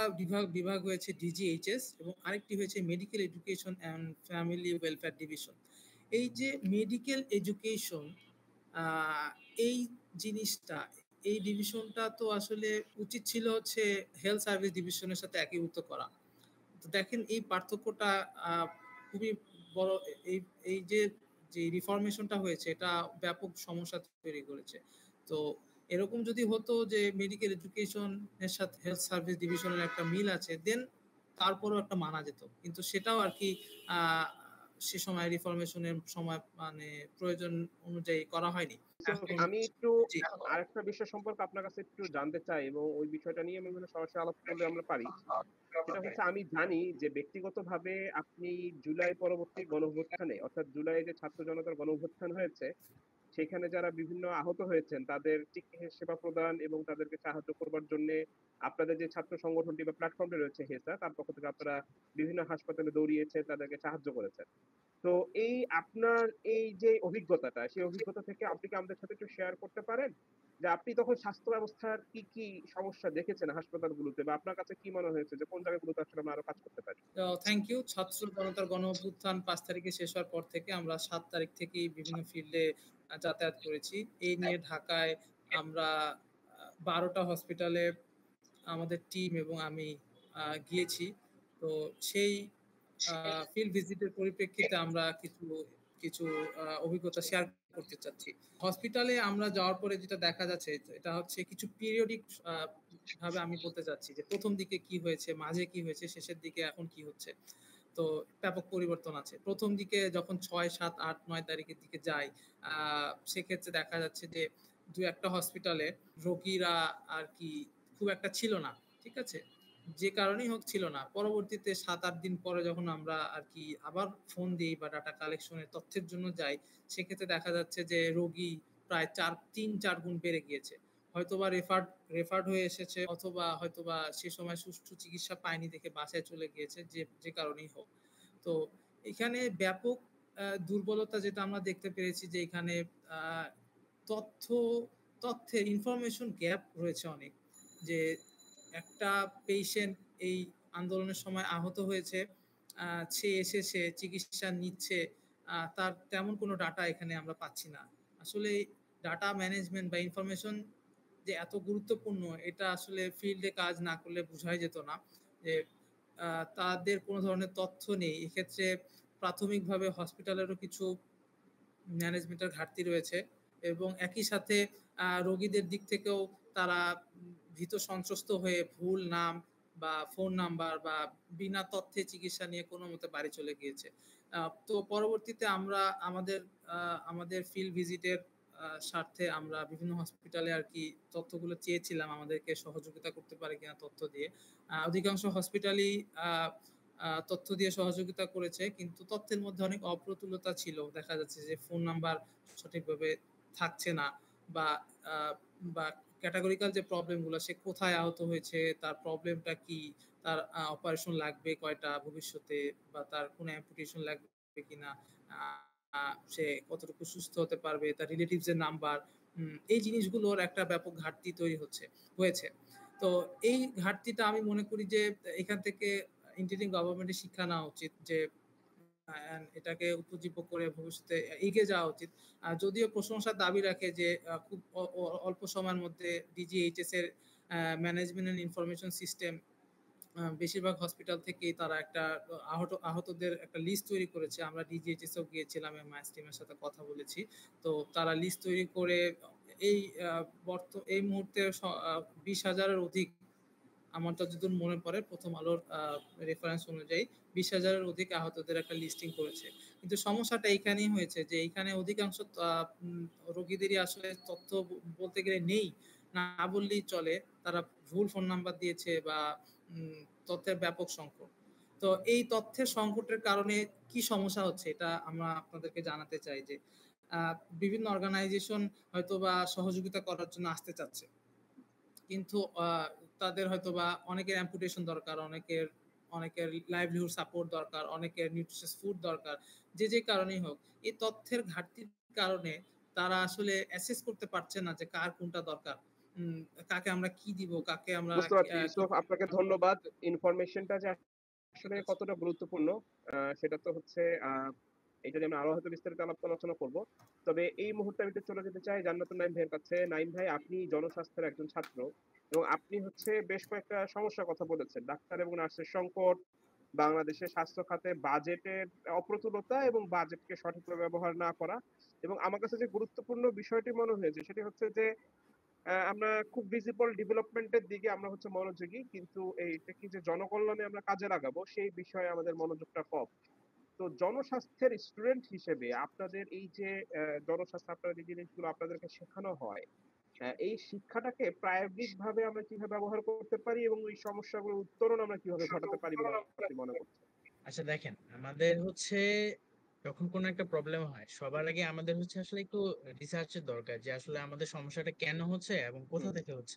B: বিভাগ হয়েছে ডিজিএইচএস এবং আরেকটি হয়েছে medical education and family welfare division. এই যে মেডিকেল এডুকেশন, এই জিনিসটা, এই ডিভিশনটা তো আসলে উচিত ছিল হচ্ছে হেলথ সার্ভিস ডিভিশনের সাথে একীভূত করা। তো দেখেন এই পার্থক্যটা খুবই বড়। এই এই যে রিফরমেশনটা হয়েছে এটা ব্যাপক সমস্যা তৈরি করেছে। তো এরকম যদি হতো যে মেডিকেল এডুকেশন এর সাথে হেলথ সার্ভিস ডিভিশনের একটা মিল আছে, দেন তারপরেও একটা মানা যেত, কিন্তু সেটাও আর কি সে সময় রিফরমেশনের সময় মানে প্রয়োজন অনুযায়ী করা হয়নি। এখন
C: আমি একটু
B: জি
C: আরেকটা বিষয় সম্পর্কে আপনার কাছে একটু জানতে চাই এবং ওই বিষয়টা নিয়ে আমি সরাসরি আলাপ করলে আমরা পারি। সেটা হচ্ছে আমি জানি যে ব্যক্তিগতভাবে আপনি জুলাই পরবর্তী গণঅভ্যুত্থানে অর্থাৎ জুলাইয়ে যে ছাত্র জনতার গণঅভ্যুত্থান হয়েছে, সেখানে যারা বিভিন্ন আহত হয়েছেন তাদের চিকিৎসা সেবা প্রদান এবং তাদেরকে সাহায্য করবার জন্যে আপনাদের যে ছাত্র সংগঠনটি বা প্ল্যাটফর্মটি রয়েছে হেসা, তার পক্ষ থেকে আপনারা বিভিন্ন হাসপাতালে দৌড়িয়েছেন, তাদেরকে সাহায্য করেছেন। তো আপনার এই যে অভিজ্ঞতাটা, সেই অভিজ্ঞতা থেকে আপনি কি আমাদের সাথে একটু শেয়ার করতে পারেন? যে আপনি তখন স্বাস্থ্য ব্যবস্থার কি সমস্যা দেখেছেন হাসপাতালগুলোতে বা আপনার কাছে কি মনে হয়েছে যে কোন জায়গাগুলোতে আসলে আমরা আরো কাজ করতে পারি?
B: Thank you. ছাত্র জনতার গণ অভ্যুত্থান ৫ তারিখে শেষ হওয়ার পর থেকে আমরা ৭ তারিখ থেকেই বিভিন্ন ফিল্ডে যাতায়াত করেছি। এই নিয়ে ঢাকায় আমরা ১২ টা হসপিটালে আমাদের টিম এবং আমি গিয়েছি। তো সেই ফিল্ড ভিজিটের পরিপ্রেক্ষিতে আমরা কিছু কিছু অভিজ্ঞতা শেয়ার করতে চাচ্ছি। হসপিটালে আমরা যাওয়ার পরে যেটা দেখা যাচ্ছে এটা হচ্ছে কিছু পিরিয়ডিক ভাবে আমি বলতে চাচ্ছি যে ১ম দিকে কি হয়েছে, মাঝে কি হয়েছে, শেষের দিকে এখন কি হচ্ছে। তো ব্যাপক পরিবর্তন আছে। ১ম দিকে যখন ৬, ৭, ৮, ৯ তারিখের দিকে যাই, সেক্ষেত্রে দেখা যাচ্ছে যে ২-১ টা হসপিটালে রোগীরা আর কি খুব একটা ছিল না। ঠিক আছে? যে কারণেই হোক ছিল না। পরবর্তীতে ৭-৮ দিন পরে যখন আমরা আর কি আবার ফোন দিই বা ডাটা কালেকশনের তথ্যের জন্য যাই, সেক্ষেত্রে দেখা যাচ্ছে যে রোগী প্রায় ৩-৪ গুণ বেড়ে গিয়েছে। হয়তোবা রেফার্ড হয়ে এসেছে, অথবা হয়তোবা সে সময় সুষ্ঠু চিকিৎসা পায়নি দেখে বাসায় চলে গিয়েছে, যে কারণেই হোক। তো এখানে ব্যাপক দুর্বলতা যেটা আমরা দেখতে পেরেছি, যে এখানে আ তথ্য তথ্যের ইনফরমেশন গ্যাপ রয়েছে অনেক। যে একটা পেশেন্ট এই আন্দোলনের সময় আহত হয়েছে, সে এসেছে, চিকিৎসা নিচ্ছে, তার তেমন কোনো ডাটা এখানে আমরা পাচ্ছি না। আসলে ডাটা ম্যানেজমেন্ট বা ইনফরমেশন যে এত গুরুত্বপূর্ণ, এটা আসলে ফিল্ডে কাজ না করলে বোঝাই যেত না। যে তাদের কোনো ধরনের তথ্য নেই। এক্ষেত্রে প্রাথমিকভাবে হসপিটালেরও কিছু ম্যানেজমেন্টের ঘাটতি রয়েছে, এবং একই সাথে রোগীদের দিক থেকেও তারা ভীত সন্ত্রস্ত হয়ে ভুল নাম বা ফোন নাম্বার বা বিনা তথ্যে চিকিৎসা নিয়ে কোনো মতে বাড়ি চলে গিয়েছে। তো পরবর্তীতে আমরা আমাদের ফিল্ড ভিজিটের স্বার্থে আমরা বিভিন্ন হসপিটালে আর কি তথ্যগুলো চেয়েছিলাম, আমাদেরকে সহযোগিতা করতে পারে কিনা তথ্য দিয়ে। অধিকাংশ হসপিটালই তথ্য দিয়ে সহযোগিতা করেছে, কিন্তু তথ্যের মধ্যে অনেক অপ্রতুলতা ছিল। দেখা যাচ্ছে যে ফোন নাম্বার সঠিকভাবে থাকছে না, বা বা ক্যাটাগরিক্যাল যে প্রবলেমগুলো, সে কোথায় আহত হয়েছে, তার প্রবলেমটা কি, তার অপারেশন লাগবে কয়টা ভবিষ্যতে, বা তার কোনো অ্যাম্পুটেশন লাগবে কিনা, সে কতটুকু সুস্থ হতে পারবে, তার রিলেটিভস এর নাম্বার, এই জিনিসগুলোর একটা ব্যাপক ঘাটতি তৈরি হয়েছে। তো এই ঘাটতিটা আমি মনে করি যে এখান থেকে ইন্টারিম গভর্নমেন্টের শিক্ষা নেওয়া উচিত, যে এটাকে উপজীব্য করে ভবিষ্যতে এগিয়ে যাওয়া উচিত। যদিও প্রশংসার দাবি রাখে যে খুব অল্প সময়ের মধ্যে ডিজিএইচএস এর ম্যানেজমেন্ট এন্ড ইনফরমেশন সিস্টেম বেশিরভাগ হসপিটাল থেকেই তারা একটা আহতদের একটা লিস্ট তৈরি করেছে। আমরা ডিজিএইচএস এও গিয়েছিলাম, এমআইএস টিমের সাথে কথা বলেছি। তো তারা লিস্ট তৈরি করে এই এই মুহূর্তে ২০,০০০-এর অধিক, আমার যতদূর মনে পড়ে প্রথম আলোর রেফারেন্স অনুযায়ী ২০,০০০-এর অধিক আহতদের একটা লিস্টিং করেছে। কিন্তু সমস্যাটা এইখানেই হয়েছে যে এইখানে অধিকাংশ রোগীদেরই আসলে তথ্য বলতে গেলে নেই, না বললেই চলে। তারা ভুল ফোন নাম্বার দিয়েছে, বা তথ্যের ব্যাপক সংকট। তো এই তথ্যের সংকটের কারণে কি সমস্যা হচ্ছে, এটা আমরা আপনাদেরকে জানাতে চাই যে বিভিন্ন অর্গানাইজেশন হয়তোবা সহযোগিতা করার জন্য আসতে চাচ্ছে, কিন্তু তাদের হয়তোবা অনেকের অ্যাম্পুটেশন দরকার, অনেকের লাইভলিহুড সাপোর্ট দরকার, অনেকের নিউট্রিশিয়াস ফুড দরকার। যে কারণেই হোক, এই তথ্যের ঘাটতির কারণে তারা আসলে অ্যাসেস করতে পারছে না যে কার কোনটা দরকার। কাকে আমরা কি দিব, কাকে আমরা
C: বুঝতে পারছি ইউসুফ, আপনাকে ধন্যবাদ। ইনফরমেশনটা যে আসলে কতটা গুরুত্বপূর্ণ সেটা তো হচ্ছে এটা নিয়ে আমরা আরো হয়তো বিস্তারিত আলোচনা করব। তবে এই মুহূর্তে আমি একটু চলে যেতে চাই জান্নাতুল নাইম ভাইয়ের কাছে। নাইম ভাই, আপনি জনস্বাস্থ্যের একজন ছাত্র এবং আপনি হচ্ছে বেশ কয়েকটা সমস্যার কথা বলেছেন। ডাক্তার এবং নার্সের সংকট, বাংলাদেশের স্বাস্থ্য খাতে বাজেটের অপ্রতুলতা এবং বাজেটকে সঠিকভাবে ব্যবহার না করা, এবং আমার কাছে যে গুরুত্বপূর্ণ বিষয়টি মনে হয়েছে সেটি হচ্ছে যে আমরা খুব ভিজিবল ডেভেলপমেন্টের দিকে আমরা হচ্ছে মনোযোগী, কিন্তু এইটা কি যে জনকল্যাণে আমরা কাজে লাগাবো সেই বিষয়ে আমাদের মনোযোগটা কম। তো জনস্বাস্থ্যের স্টুডেন্ট হিসেবে আপনাদের এই যে জনস্বাস্থ্য, আপনাদের যে জিনিসগুলো আপনাদেরকে শেখানো হয়, এই শিক্ষাটাকে প্রায়োগিক ভাবে আমরা কিভাবে ব্যবহার করতে পারি এবং এই সমস্যাগুলোর উত্তরণ আমরা কিভাবে ঘটাতে পারি বলে আপনি মনে করছেন?
D: আচ্ছা দেখেন, আমাদের হচ্ছে যখন কোনো একটা প্রবলেম হয়, সবার আগে আমাদের হচ্ছে আসলে একটু রিসার্চের দরকার, যে আসলে আমাদের সমস্যাটা কেন হচ্ছে এবং কোথা থেকে হচ্ছে।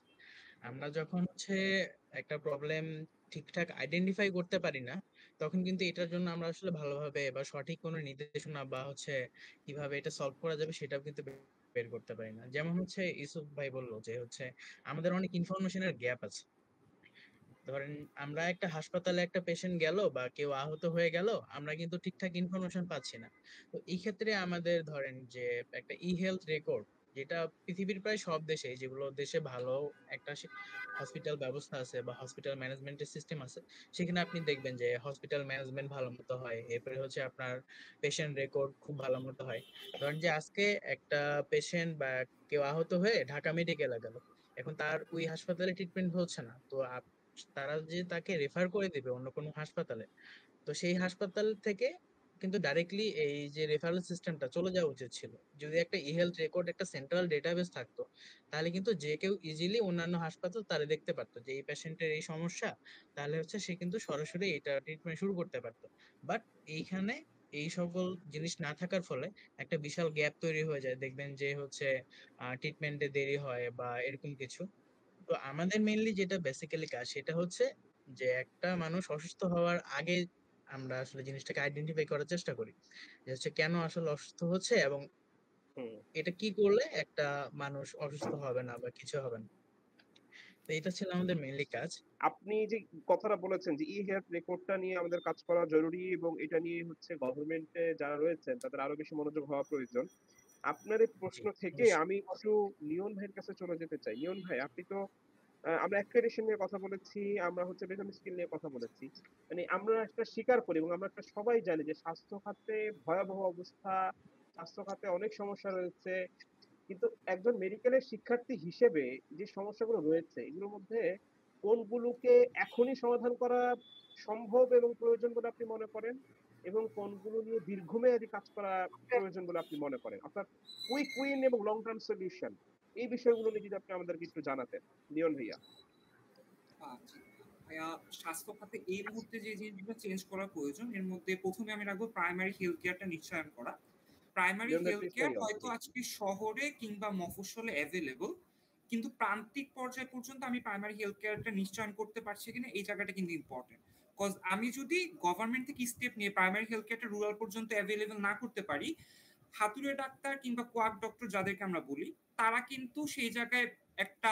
D: আমরা যখন হচ্ছে একটা প্রবলেম ঠিকঠাক আইডেন্টিফাই করতে পারি না, তখন কিন্তু এটার জন্য আমরা আসলে ভালোভাবে বা সঠিক কোনো নির্দেশনা বা হচ্ছে কিভাবে এটা সলভ করা যাবে সেটাও কিন্তু বের করতে পারি না। যেমন হচ্ছে ইউসুফ ভাই বললো যে হচ্ছে আমাদের অনেক ইনফরমেশনের গ্যাপ আছে। ধরেন আমরা একটা হাসপাতালে একটা পেশেন্ট গেল বা কেউ আহত হয়ে গেল, আমরা কিন্তু ঠিকঠাক ইনফরমেশন পাচ্ছি না। তো এই ক্ষেত্রে আমাদের ধরেন যে একটা ই হেলথ রেকর্ড, যেটা পৃথিবীর প্রায় সব দেশে, যেগুলো দেশে ভালো একটা হসপিটাল ব্যবস্থা আছে বা হসপিটাল ম্যানেজমেন্টের সিস্টেম আছে, সেখানে আপনি দেখবেন যে হসপিটাল ম্যানেজমেন্ট ভালো মতো হয়, এরপরে হচ্ছে আপনার পেশেন্ট রেকর্ড খুব ভালো মতো হয়। ধরেন যে আজকে একটা পেশেন্ট বা কেউ আহত হয়ে ঢাকা মেডিকেলে গেল, এখন তার ওই হাসপাতালে ট্রিটমেন্ট হচ্ছে না, তো তারা যে তাকে রেফার করে দিবে অন্য কোনো হাসপাতালে, তো সেই হাসপাতাল থেকে কিন্তু ডাইরেক্টলি এই যে রেফারেল সিস্টেমটা চলে যাওয়া উচিত ছিল। যদি একটা ই-হেলথ রেকর্ড, একটা সেন্ট্রাল ডেটাবেস থাকতো, তাহলে কিন্তু যে কেউ ইজিলি অন্যান্য হাসপাতাল তারা দেখতে পারতো যে এই পেশেন্টের এই সমস্যা, তাহলে হচ্ছে সে কিন্তু সরাসরি এটা ট্রিটমেন্ট শুরু করতে পারতো। বাট এইখানে এই সকল জিনিস না থাকার ফলে একটা বিশাল গ্যাপ তৈরি হয়ে যায়, দেখবেন যে হচ্ছে ট্রিটমেন্টে দেরি হয় বা এরকম কিছু। তো আমাদের মেইনলি যেটা বেসিক্যালি কাজ সেটা হচ্ছে যে একটা মানুষ অসুস্থ হওয়ার আগে আমরা আসলে জিনিসটাকে আইডেন্টিফাই করার চেষ্টা করি যে হচ্ছে কেন আসলে অসুস্থ হচ্ছে এবং
C: হুম।
D: এটা কি করলে একটা মানুষ অসুস্থ হবে না বা কিছু হবে না। তো এটা ছিল আমাদের মেইনলি কাজ।
C: আপনি যে কথাটা বলেছেন যে ই-হেলথ রেকর্ডটা নিয়ে আমাদের কাজ করা জরুরি এবং এটা নিয়ে হচ্ছে গভর্নমেন্টে যারা রয়েছেন তাদের আরো বেশি মনোযোগ হওয়া প্রয়োজন। আপনার এই
D: জি,
C: প্রশ্ন থেকে
D: অবশ্যই।
C: আমি একটু লিওন ভাইয়ের কাছে চলে যেতে চাই। লিওন ভাই আপনি তো আমরা অ্যাক্রেডিটেশন নিয়ে কথা বলেছি, আমরা হচ্ছে বেতন স্কেল নিয়ে কথা বলেছি। মানে আমরা একটা স্বীকার করি এবং আমরা একটা সবাই জানি যে স্বাস্থ্য খাতে ভয়াবহ অবস্থা, স্বাস্থ্য খাতে অনেক সমস্যা রয়েছে। কিন্তু একজন মেডিকেলের শিক্ষার্থী হিসেবে যে সমস্যাগুলো রয়েছে এগুলোর মধ্যে কোনগুলোকে এখনই সমাধান করা সম্ভব এবং প্রয়োজন বলে আপনি মনে করেন? এবং কোনগুলো নিয়ে দীর্ঘমেয়াদী কাজ করা প্রয়োজন বলে আপনি মনে করেন? অর্থাৎ কুইক উইন এবং লং টার্ম সলিউশন এই বিষয়গুলো নিয়ে যদি আপনি আমাদেরকে একটু জানাতেন। লিওন ভাইয়া।
E: জি। ভাইয়া, স্বাস্থ্য খাতে এই মুহূর্তে যে জিনিসগুলো চেঞ্জ করা প্রয়োজন এর মধ্যে ১ম এ আমি রাখবো প্রাইমারি হেলথ কেয়ারটা নিশ্চয়ন করা। প্রাইমারি
C: লিওন ভাই
E: health
C: please
E: care
C: carry on.
E: হয়তো
C: জি।
E: আজকে শহরে কিংবা মফস্বলে এভেইলেবল। কিন্তু প্রান্তিক পর্যায় পর্যন্ত আমি প্রাইমারি হেলথ কেয়ারটা নিশ্চয়ন করতে পারছি কিনা এই জায়গাটা কিন্তু ইম্পোর্টেন্ট। কজ আমি যদি গভর্নমেন্ট থেকে স্টেপ নিয়ে প্রাইমারি হেলথ কেয়ারটা রুরাল পর্যন্ত এভেইলেবল না করতে পারি, হাতুড়ে ডাক্তার কিংবা কোয়াক ডক্টর যাদেরকে আমরা বলি, তারা কিন্তু সেই জায়গায় একটা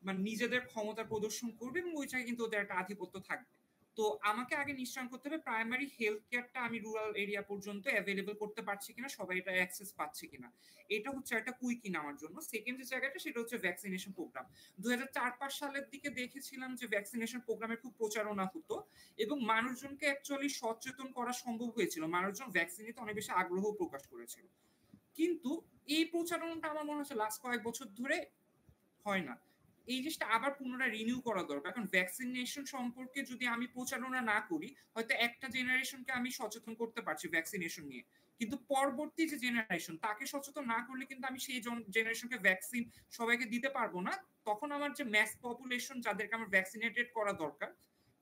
E: মানে নিজেদের ক্ষমতা প্রদর্শন করবে এবং ওই জায়গায় কিন্তু ওদের একটা আধিপত্য থাকবে। তো আমাকে আগে নিশ্চয়ন করতে হবে প্রাইমারি হেলথ কেয়ারটা আমি রুরাল এরিয়া পর্যন্ত অ্যাভেলেবল করতে পারছি কিনা, সবাই এটা অ্যাক্সেস পাচ্ছে কিনা। এটা হচ্ছে একটা কুইক ইন আমার জন্য। সেকেন্ড যে জায়গাটা সেটা হচ্ছে ভ্যাকসিনেশন প্রোগ্রাম। ২০০৪-৫ সালের দিকে দেখেছিলাম যে ভ্যাকসিনেশন প্রোগ্রামের খুব প্রচারণা হতো এবং মানুষজনকে অ্যাকচুয়ালি সচেতন করা সম্ভব হয়েছিল। মানুষজন ভ্যাকসিন নিতে অনেক বেশি আগ্রহ প্রকাশ করেছিল। কিন্তু এই প্রচারণাটা আমার মনে হচ্ছে লাস্ট কয়েক বছর ধরে হয় না। এই জিনিসটা আবার পুনরায় রিনিউ করা দরকার। কারণ ভ্যাকসিনেশন সম্পর্কে যদি আমি প্রচারণা না করি, হয়তো একটা জেনারেশনকে আমি সচেতন করতে পারছি ভ্যাকসিনেশন নিয়ে। কিন্তু পরবর্তী যে জেনারেশন তাকে সচেতন না করলে কিন্তু আমি সেই জেনারেশনকে ভ্যাকসিন সবাইকে দিতে পারবো না। তখন আমার যে ম্যাস পপুলেশন যাদেরকে আমার ভ্যাকসিনেটেড করা দরকার,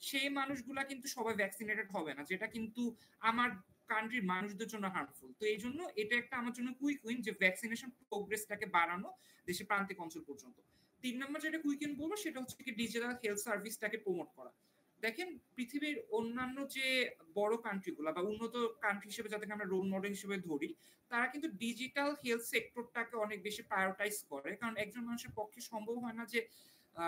E: সেই মানুষগুলা কিন্তু সবাই ভ্যাকসিনেটেড হবে না। যেটা কিন্তু আমার কান্ট্রির মানুষদের জন্য হার্মফুল। তো এইজন্য এটা একটা আমার জন্য কুইক উইন যে ভ্যাকসিনেশন প্রোগ্রেসটাকে বাড়ানো দেশের প্রান্তিক অঞ্চল পর্যন্ত। ৩ নম্বর যেটা কুইক উইন বলবো সেটা হচ্ছে কি ডিজিটাল হেলথ সার্ভিসটাকে প্রমোট করা। দেখেন পৃথিবীর অন্যান্য যে বড় কান্ট্রিগুলা বা উন্নত কান্ট্রি হিসেবে যাদেরকে আমরা রোল মডেল হিসেবে ধরি, তারা কিন্তু ডিজিটাল হেলথ সেক্টরটাকে অনেক বেশি প্রায়োরিটাইজ করে। কারণ একজন মানুষের পক্ষে সম্ভব হয় না যে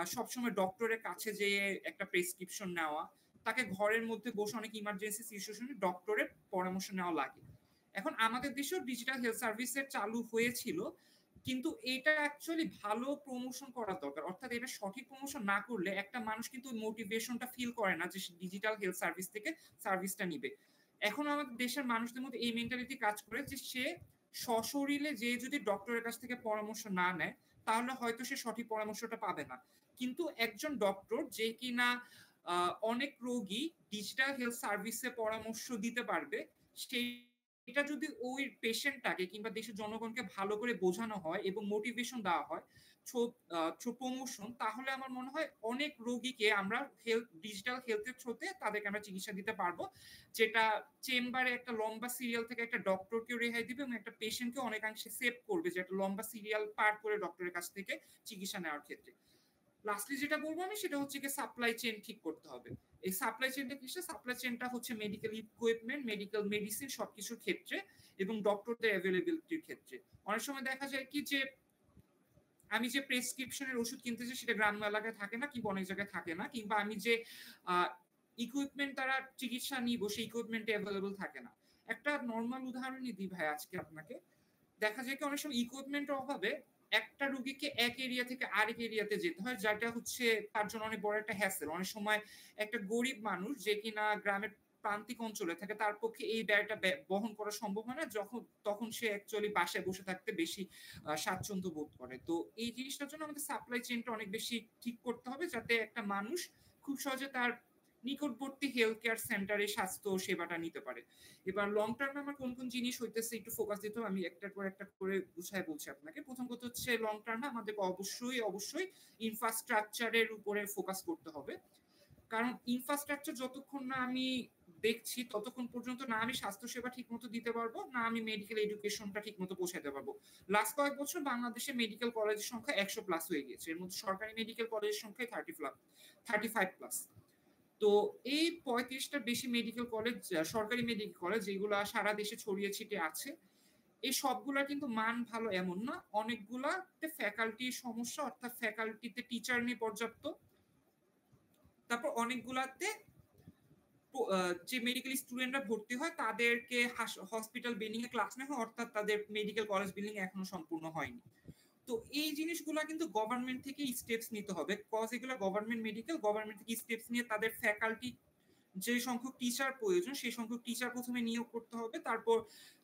E: সবসময় ডক্টরের কাছে যেয়ে একটা প্রেসক্রিপশন নেওয়া। তাকে ঘরের মধ্যে বসে অনেক ইমার্জেন্সি সিচুয়েশনে ডক্টরের পরামর্শ নেওয়া লাগে। এখন আমাদের দেশেও ডিজিটাল হেলথ সার্ভিসের চালু হয়েছিল, কিন্তু এটা অ্যাকচুয়ালি ভালো প্রমোশন করা দরকার। অর্থাৎ এটা সঠিক প্রমোশন না করলে একটা মানুষ কিন্তু মোটিভেশনটা ফিল করে না যে সে ডিজিটাল হেলথ সার্ভিস থেকে সার্ভিসটা নিবে। এখন আমাদের দেশের মানুষদের মধ্যে এই মেন্টালিটি কাজ করে যে সে সশরীরে যে যদি ডক্টরের কাছ থেকে পরামর্শ না নেয় তাহলে হয়তো সে সঠিক পরামর্শটা পাবে না। কিন্তু একজন ডক্টর যে কিনা অনেক রোগী ডিজিটাল হেলথ সার্ভিসে পরামর্শ দিতে পারবে, সেই এটা যদি ওই পেশেন্টটাকে কিংবা দেশের জনগণকে ভালো করে বোঝানো হয় এবং মোটিভেশন দেওয়া হয় থ্রু প্রমোশন, তাহলে আমার মনে হয় অনেক রোগীকে আমরা ডিজিটাল হেলথের থ্রুতে তাদেরকে আমরা চিকিৎসা দিতে পারবো, যেটা চেম্বারে একটা লম্বা সিরিয়াল থেকে একটা ডক্টরকেও রেহাই দিবে এবং একটা পেশেন্টকে অনেকাংশে সেভ করবে যে একটা লম্বা সিরিয়াল পার করে ডক্টরের কাছ থেকে চিকিৎসা নেওয়ার ক্ষেত্রে। লাস্টলি যেটা বলবো আমি সেটা হচ্ছে কি সাপ্লাই চেইন ঠিক করতে হবে। এই সাপ্লাই চেইনটা কিসে? সাপ্লাই চেইনটা হচ্ছে মেডিকেল ইকুইপমেন্ট, মেডিকেল মেডিসিন সবকিছুর ক্ষেত্রে এবং ডক্টরদের অ্যাভেলেবিলিটির ক্ষেত্রে। অনেক সময় দেখা যায় কি যে আমি যে প্রেসক্রিপশনের ওষুধ কিনতে চাই সেটা গ্রাম্য এলাকায় থাকে না কিংবা অনেক জায়গায় থাকে না, কিংবা আমি যে ইকুইপমেন্ট দ্বারা চিকিৎসা নিব সেই ইকুইপমেন্ট অ্যাভেলেবল থাকে না। একটা নর্মাল উদাহরণই দিই ভাই আজকে আপনাকে। দেখা যায় কি অনেক সময় ইকুইপমেন্টের অভাবে একটা রুগীকে এক এরিয়া থেকে আরেক এরিয়াতে যেতে হয়, যেটা হচ্ছে তার জন্য অনেক বড় একটা হ্যাসেল। অনেক সময় একটা গরিব মানুষ যে কিনা গ্রামের প্রান্তিক অঞ্চলে থাকে তার পক্ষে এই ব্যয়টা বহন করা সম্ভব হয় না, তখন সে অ্যাকচুয়ালি বাসায় বসে থাকতে বেশি স্বাচ্ছন্দ্য বোধ করে। তো এই জিনিসটার জন্য আমাদের সাপ্লাই চেইনটা অনেক বেশি ঠিক করতে হবে যাতে একটা মানুষ খুব সহজে তার নিকটবর্তী হেলথ কেয়ার সেন্টারে স্বাস্থ্য সেবাটা নিতে পারে। এবার লং টার্মে আমার কোন কোন জিনিস হইতেছে একটু ফোকাস দিতে হবে, আমি একটার পর একটা করে গুছায় বলছি আপনাকে। প্রথম কথা হচ্ছে লং টার্মে আমাদের অবশ্যই ইনফ্রাস্ট্রাকচারের উপরে ফোকাস করতে হবে, কারণ ইনফ্রাস্ট্রাকচার যতক্ষণ না আমি দেখছি ততক্ষণ পর্যন্ত না আমি স্বাস্থ্যসেবা ঠিকমতো দিতে পারবো, না আমি মেডিকেল এডুকেশনটা ঠিকমতো পৌঁছাতে পারবো। লাস্ট কয়েক বছর বাংলাদেশে মেডিকেল কলেজের সংখ্যা 100+ হয়ে গিয়েছে, এর মধ্যে সরকারি মেডিকেল কলেজের সংখ্যা 35+। তো এই 35টার বেশি মেডিকেল কলেজ, সরকারি মেডিকেল কলেজ যেগুলো সারা দেশে ছড়িয়ে ছিটিয়ে আছে, এই সবগুলা কিন্তু মান ভালো এমন না, অনেকগুলাতে ফ্যাকাল্টির সমস্যা, অর্থাৎ ফ্যাকাল্টিতে টিচার নেই পর্যাপ্ত। তারপর অনেকগুলাতে যে মেডিকেল স্টুডেন্টরা ভর্তি হয় তাদেরকে হসপিটাল বিল্ডিং এ ক্লাস নেওয়া হয়, অর্থাৎ তাদের মেডিকেল কলেজ বিল্ডিং এখনো সম্পূর্ণ হয়নি। তো এই জিনিসগুলা কিন্তু গভর্নমেন্ট থেকে স্টেপস নিতে হবে, কজ এগুলো গভর্নমেন্ট মেডিকেল, গভর্নমেন্ট থেকে স্টেপস নিয়ে তাদের ফ্যাকাল্টি যে সংখ্যক টিচার প্রয়োজন সেই সংখ্যক টিচার প্রথমে নিয়োগ করতে হবে। তারপর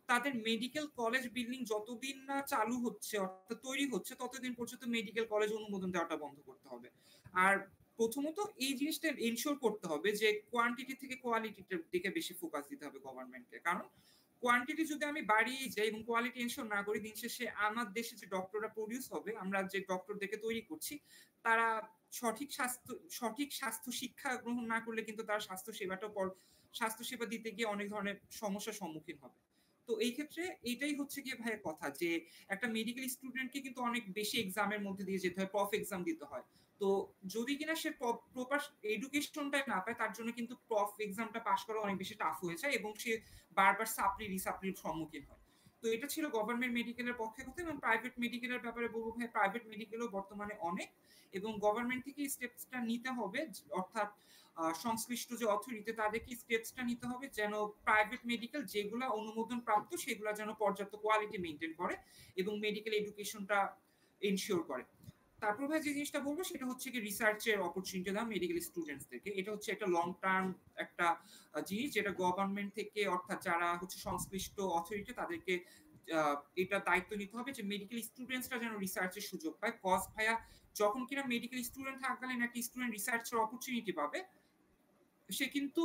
E: তাদের মেডিকেল কলেজ বিল্ডিং যতদিন না চালু হচ্ছে অর্থাৎ তৈরি হচ্ছে ততদিন পর্যন্ত মেডিকেল কলেজ অনুমোদন দেওয়াটা বন্ধ করতে হবে। আর প্রথমত এই জিনিসটা এনশিওর করতে হবে যে কোয়ান্টিটি থেকে কোয়ালিটির দিকে বেশি ফোকাস দিতে হবে গভর্নমেন্টকে, কারণ কোয়ান্টিটি যদি আমি বাড়িয়ে যাই এবং কোয়ালিটি এনশিওর না করি, দিন শেষে আমার দেশে যে ডক্টররা প্রডিউস হবে, আমরা যে ডক্টরদেরকে তৈরি করছি, তারা সঠিক স্বাস্থ্য শিক্ষা গ্রহণ না করলে কিন্তু তার স্বাস্থ্য সেবা দিতে গিয়ে অনেক ধরনের সমস্যার সম্মুখীন হবে। তো এই ক্ষেত্রে এইটাই হচ্ছে গিয়ে ভাইয়ের কথা, যে একটা মেডিকেল স্টুডেন্টকে কিন্তু অনেক বেশি এক্সামের মধ্যে দিয়ে যেতে হয়, প্রফ এক্সাম দিতে হয়। তো যদি কিনা সে প্রপার এডুকেশনটা না পায়, তার জন্য কিন্তু প্রফ এক্সামটা পাস করা অনেক বেশি টাফ হয়ে যায় এবং সে বারবার রিসাপ্লির সম্মুখীন হয়। তো এটা ছিল গভর্নমেন্ট মেডিকেলের পক্ষে কথা। এবং প্রাইভেট মেডিকেলের ব্যাপারে বলবো ভাই, প্রাইভেট মেডিকেলও বর্তমানে অনেক, এবং গভর্নমেন্ট থেকে স্টেপসটা নিতে হবে, অর্থাৎ সংশ্লিষ্ট যে অথরিটি তাদেরকে স্টেপসটা নিতে হবে যেন প্রাইভেট মেডিকেল যেগুলো অনুমোদন প্রাপ্ত সেগুলো যেন পর্যাপ্ত কোয়ালিটি মেনটেন করে এবং মেডিকেল এডুকেশনটা এনশিওর করে। তারপর ভাই যে জিনিসটা বলবো সেটা হচ্ছে কি রিসার্চের অপরচুনিটি দেওয়া মেডিকেল স্টুডেন্টসদেরকে। এটা হচ্ছে একটা লং টার্ম একটা জিনিস যেটা গভর্নমেন্ট থেকে, অর্থাৎ যারা হচ্ছে সংশ্লিষ্ট অথরিটি তাদেরকে এটা দায়িত্ব নিতে হবে যে মেডিকেল স্টুডেন্টসরা যেন রিসার্চের সুযোগ পায়। কজ ভাইয়া যখন কিনা মেডিকেল স্টুডেন্ট থাকাকালীন একটা স্টুডেন্ট রিসার্চের অপরচুনিটি পাবে, সে কিন্তু